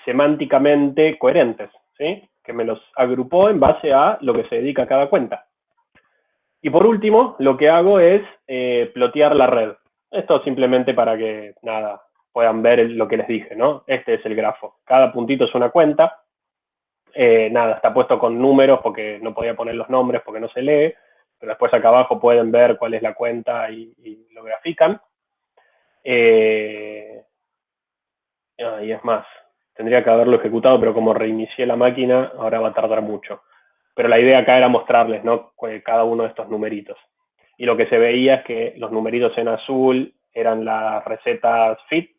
semánticamente coherentes, ¿sí? Que me los agrupó en base a lo que se dedica a cada cuenta. Y por último, lo que hago es plotear la red. Esto simplemente para que, nada, puedan ver lo que les dije, ¿no? Este es el grafo. Cada puntito es una cuenta. Nada, está puesto con números porque no podía poner los nombres porque no se lee, pero después acá abajo pueden ver cuál es la cuenta y lo grafican. Y es más, tendría que haberlo ejecutado, pero como reinicié la máquina, ahora va a tardar mucho. Pero la idea acá era mostrarles, ¿no?, cada uno de estos numeritos. Y lo que se veía es que los numeritos en azul eran las recetas fit,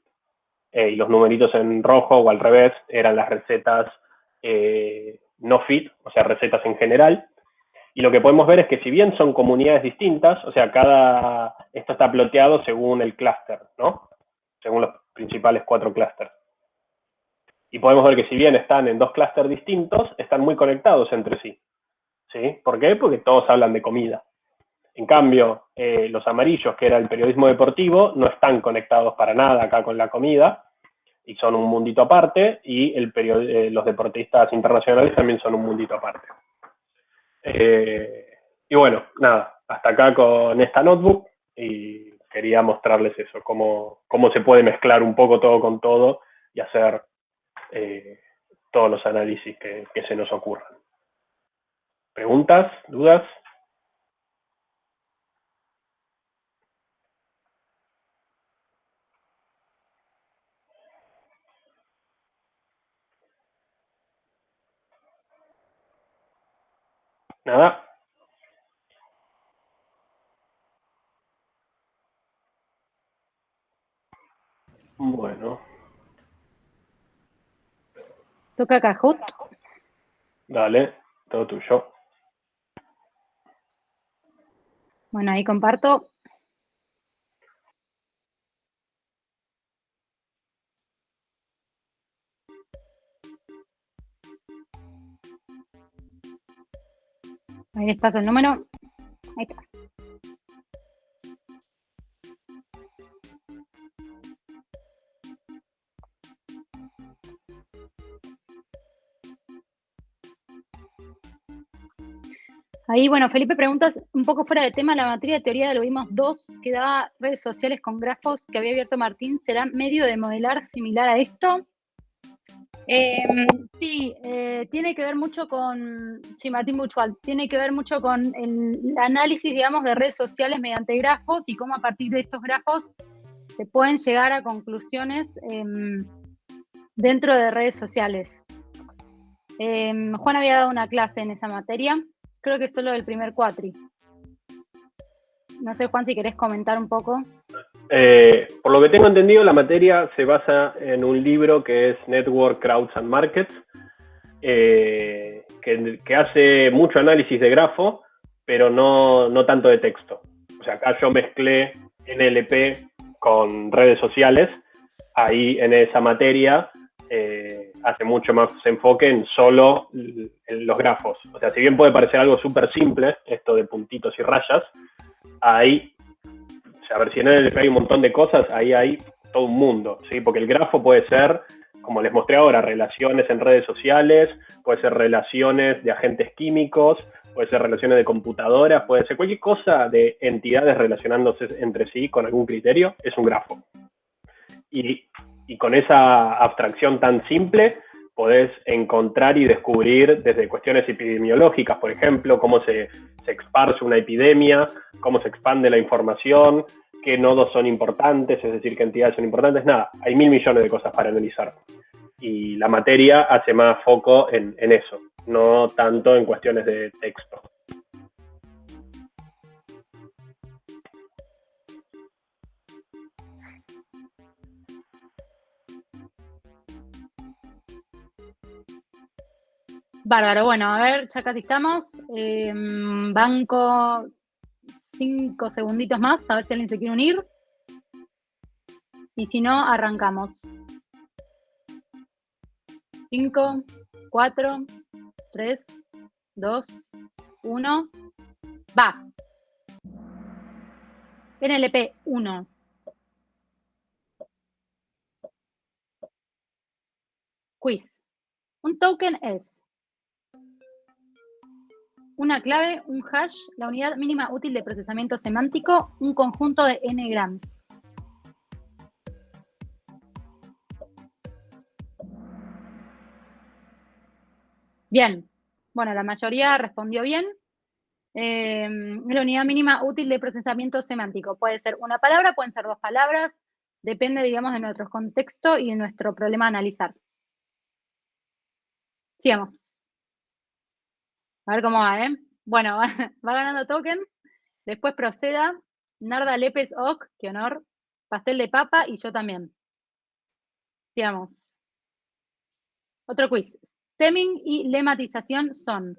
y los numeritos en rojo o al revés eran las recetas no fit, o sea, recetas en general. Y lo que podemos ver es que si bien son comunidades distintas, o sea, esto está ploteado según el clúster, ¿no? Según los principales 4 clústeres. Y podemos ver que si bien están en 2 clústeres distintos, están muy conectados entre sí. ¿Sí? ¿Por qué? Porque todos hablan de comida. En cambio, los amarillos, que era el periodismo deportivo, no están conectados para nada acá con la comida, y son un mundito aparte, y los deportistas internacionales también son un mundito aparte. Y bueno, nada, hasta acá con esta notebook, y quería mostrarles eso, cómo se puede mezclar un poco todo con todo y hacer todos los análisis que se nos ocurran. ¿Preguntas? ¿Dudas? ¿Nada? Bueno, Toca Kahoot. dale, todo tuyo. Bueno, ahí comparto. Ahí les paso el número. Ahí está. Ahí, bueno, Felipe preguntas un poco fuera de tema, la materia de teoría de algoritmos 2 que daba redes sociales con grafos que había abierto Martín, ¿será medio de modelar similar a esto? Sí, tiene que ver mucho con, sí, Martín Buchwald, tiene que ver mucho con el análisis, digamos, de redes sociales mediante grafos y cómo a partir de estos grafos se pueden llegar a conclusiones dentro de redes sociales. Juan había dado una clase en esa materia, creo que solo del primer cuatri. No sé, Juan, si querés comentar un poco. Por lo que tengo entendido, la materia se basa en un libro que es Network, Crowds and Markets, que hace mucho análisis de grafo, pero no tanto de texto. O sea, acá yo mezclé NLP con redes sociales. Ahí en esa materia hace mucho más enfoque en solo en los grafos. O sea, si bien puede parecer algo súper simple, esto de puntitos y rayas, ahí, o sea, a ver, si en NLP hay un montón de cosas, ahí hay todo un mundo, ¿sí? Porque el grafo puede ser, como les mostré ahora, relaciones en redes sociales, puede ser relaciones de agentes químicos, puede ser relaciones de computadoras, puede ser cualquier cosa de entidades relacionándose entre sí con algún criterio, es un grafo. Y con esa abstracción tan simple podés encontrar y descubrir desde cuestiones epidemiológicas, por ejemplo, cómo se esparce una epidemia, cómo se expande la información, qué nodos son importantes, es decir, qué entidades son importantes. Nada, hay 1000 millones de cosas para analizar. Y la materia hace más foco en eso, no tanto en cuestiones de texto. Bárbaro, bueno, a ver, ya casi estamos. Banco 5 segunditos más, a ver si alguien se quiere unir. Y si no, arrancamos. 5, 4, 3, 2, 1. Va. NLP 1. Quiz. Un token es una clave, un hash, la unidad mínima útil de procesamiento semántico, un conjunto de n-grams. Bien. Bueno, la mayoría respondió bien. Es la unidad mínima útil de procesamiento semántico. Puede ser una palabra, pueden ser dos palabras. Depende, digamos, de nuestro contexto y de nuestro problema a analizar. Sigamos. A ver cómo va, ¿eh? Bueno, va ganando token. Después proceda Narda Lépez Oc, qué honor. Pastel de papa y yo también. Sigamos. Otro quiz. Stemming y lematización son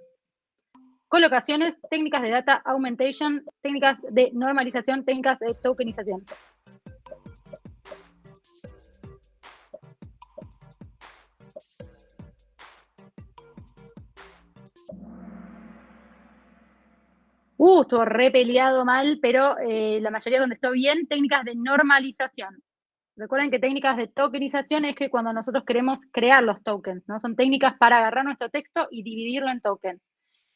colocaciones, técnicas de data augmentation, técnicas de normalización, técnicas de tokenización. Estuvo re peleado mal, pero la mayoría contestó bien. Técnicas de normalización. Recuerden que técnicas de tokenización es que cuando nosotros queremos crear los tokens, ¿no? Son técnicas para agarrar nuestro texto y dividirlo en tokens.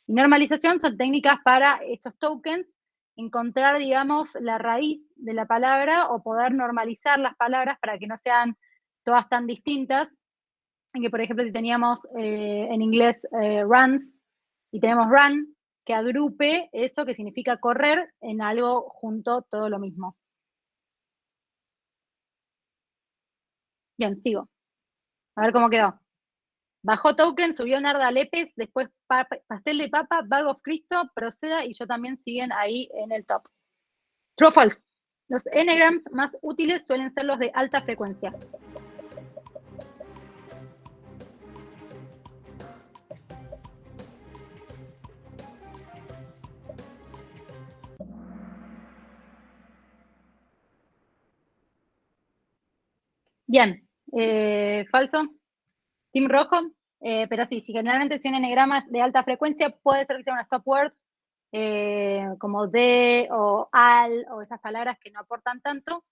Y normalización son técnicas para esos tokens encontrar, digamos, la raíz de la palabra o poder normalizar las palabras para que no sean todas tan distintas. En que, por ejemplo, si teníamos en inglés runs y tenemos run, que agrupe eso que significa correr en algo junto, todo lo mismo. Bien, sigo. A ver cómo quedó. Bajó token, subió Narda Lepes, después Pastel de Papa, Bag of Cristo, Proceda y yo también siguen ahí en el top. True o false. Los Ngrams más útiles suelen ser los de alta frecuencia. Bien, falso. Team rojo, pero sí, si generalmente es un enegrama de alta frecuencia, puede ser que sea una stop word, como de o al, o esas palabras que no aportan tanto,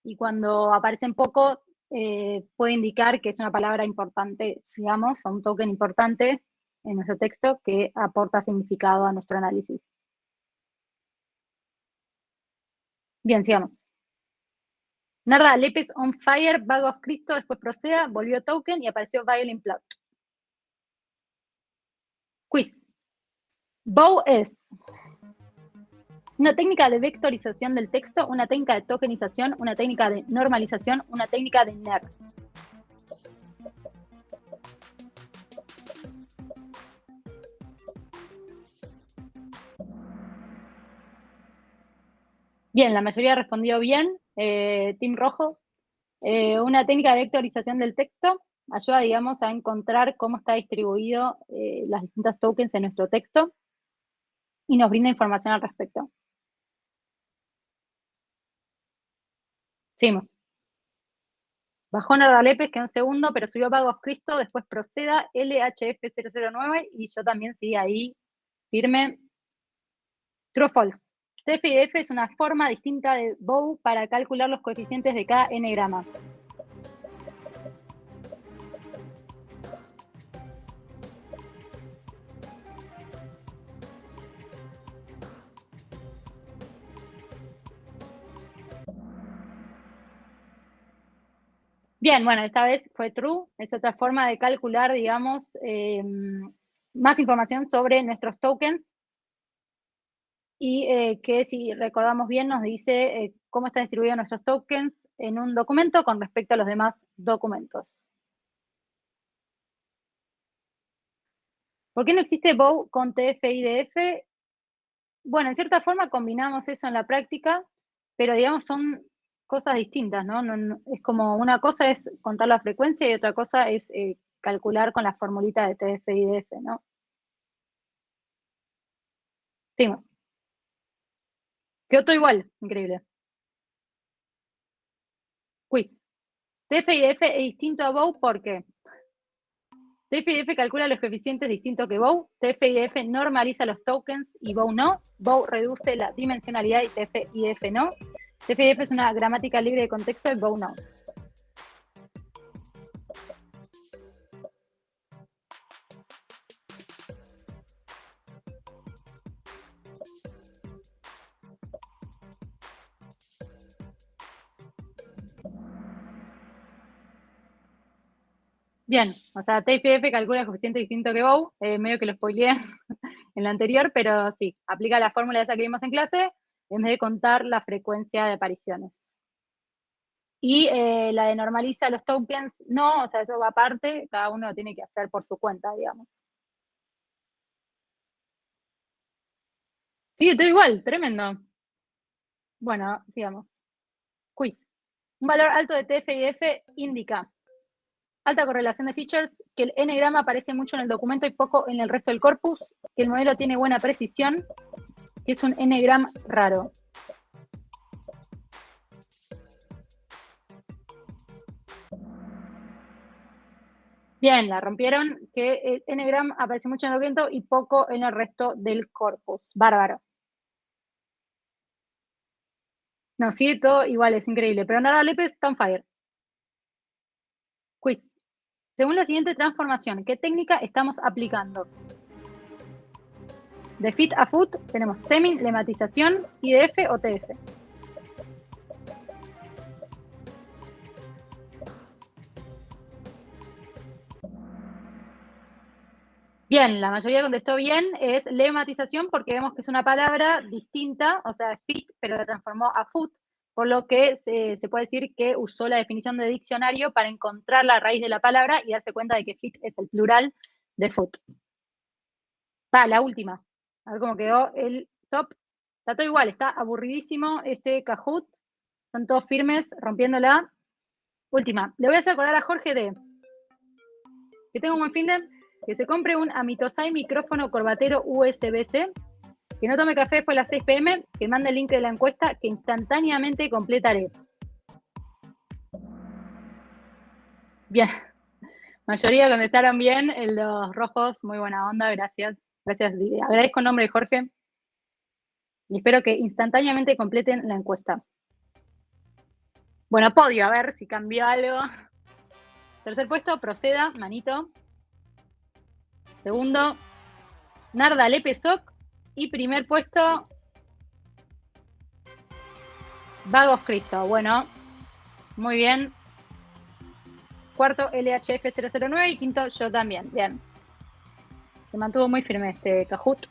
y cuando aparecen poco, puede indicar que es una palabra importante, digamos, o un token importante en nuestro texto que aporta significado a nuestro análisis. Bien, sigamos. Narda Lepes on fire, Bag of Cristo, después Proceda, volvió token y apareció Violin Plot. Quiz. Bow es una técnica de vectorización del texto, una técnica de tokenización, una técnica de normalización, una técnica de NER. Bien, la mayoría respondió bien. Team rojo. Una técnica de vectorización del texto ayuda, digamos, a encontrar cómo está distribuido las distintas tokens en nuestro texto y nos brinda información al respecto. Seguimos. Bajó Narda Lepes, quedó en segundo, pero subió Bag of Cristo, después Proceda, LHF009, y yo también sigo ahí firme. True o false. TF-IDF es una forma distinta de Bow para calcular los coeficientes de cada n-grama. Bien, bueno, esta vez fue true. Es otra forma de calcular, digamos, más información sobre nuestros tokens y que, si recordamos bien, nos dice cómo están distribuidos nuestros tokens en un documento con respecto a los demás documentos. ¿Por qué no existe Bow con TF-IDF? Bueno, en cierta forma combinamos eso en la práctica, pero digamos son cosas distintas, ¿no? Es como una cosa es contar la frecuencia y otra cosa es calcular con la formulita de TF-IDF, ¿no? Seguimos. Quedó todo igual, increíble. Quiz. TF-IDF es distinto a Bow porque TF-IDF calcula los coeficientes distintos que Bow, TF-IDF normaliza los tokens y Bow no, Bow reduce la dimensionalidad y TF-IDF no. TF-IDF es una gramática libre de contexto y Bow no. Bien, o sea, TF-IDF calcula el coeficiente distinto que Bow, medio que lo spoileé en la anterior, pero sí, aplica la fórmula esa que vimos en clase en vez de contar la frecuencia de apariciones. Y la de normaliza los tokens, no, o sea, eso va aparte, cada uno lo tiene que hacer por su cuenta, digamos. Sí, todo igual, tremendo. Bueno, sigamos. Quiz. Un valor alto de TF-IDF indica alta correlación de features, que el n-grama aparece mucho en el documento y poco en el resto del corpus, que el modelo tiene buena precisión, que es un n-gram raro. Bien, la rompieron, que el n-gram aparece mucho en el documento y poco en el resto del corpus. Bárbaro. No, sigue todo igual, es increíble. Pero Narda Lepes está on fire. Quiz. Según la siguiente transformación, ¿qué técnica estamos aplicando? De fit a foot tenemos temin, lematización, IDF o TF. Bien, la mayoría contestó bien, es lematización porque vemos que es una palabra distinta, o sea, fit, pero la transformó a foot, por lo que se puede decir que usó la definición de diccionario para encontrar la raíz de la palabra y darse cuenta de que fit es el plural de foot. Va, la última. A ver cómo quedó el top. Está todo igual, está aburridísimo este Kahoot. Están todos firmes, rompiéndola. Última. Le voy a hacer acordar a Jorge de que tenga un buen fin de, que se compre un Amitosai micrófono corbatero USB-C, que no tome café después de las 6 p.m., que mande el link de la encuesta que instantáneamente completaré. Bien. Mayoría contestaron bien, los rojos, muy buena onda, gracias. Gracias, agradezco en nombre de Jorge. Y espero que instantáneamente completen la encuesta. Bueno, podio, a ver si cambió algo. Tercer puesto, Proceda, manito. Segundo, Narda Lepesoc. Y primer puesto, Vagos Cristo. Bueno, muy bien. Cuarto, LHF009 y quinto, yo también. Bien. Se mantuvo muy firme este Kahoot.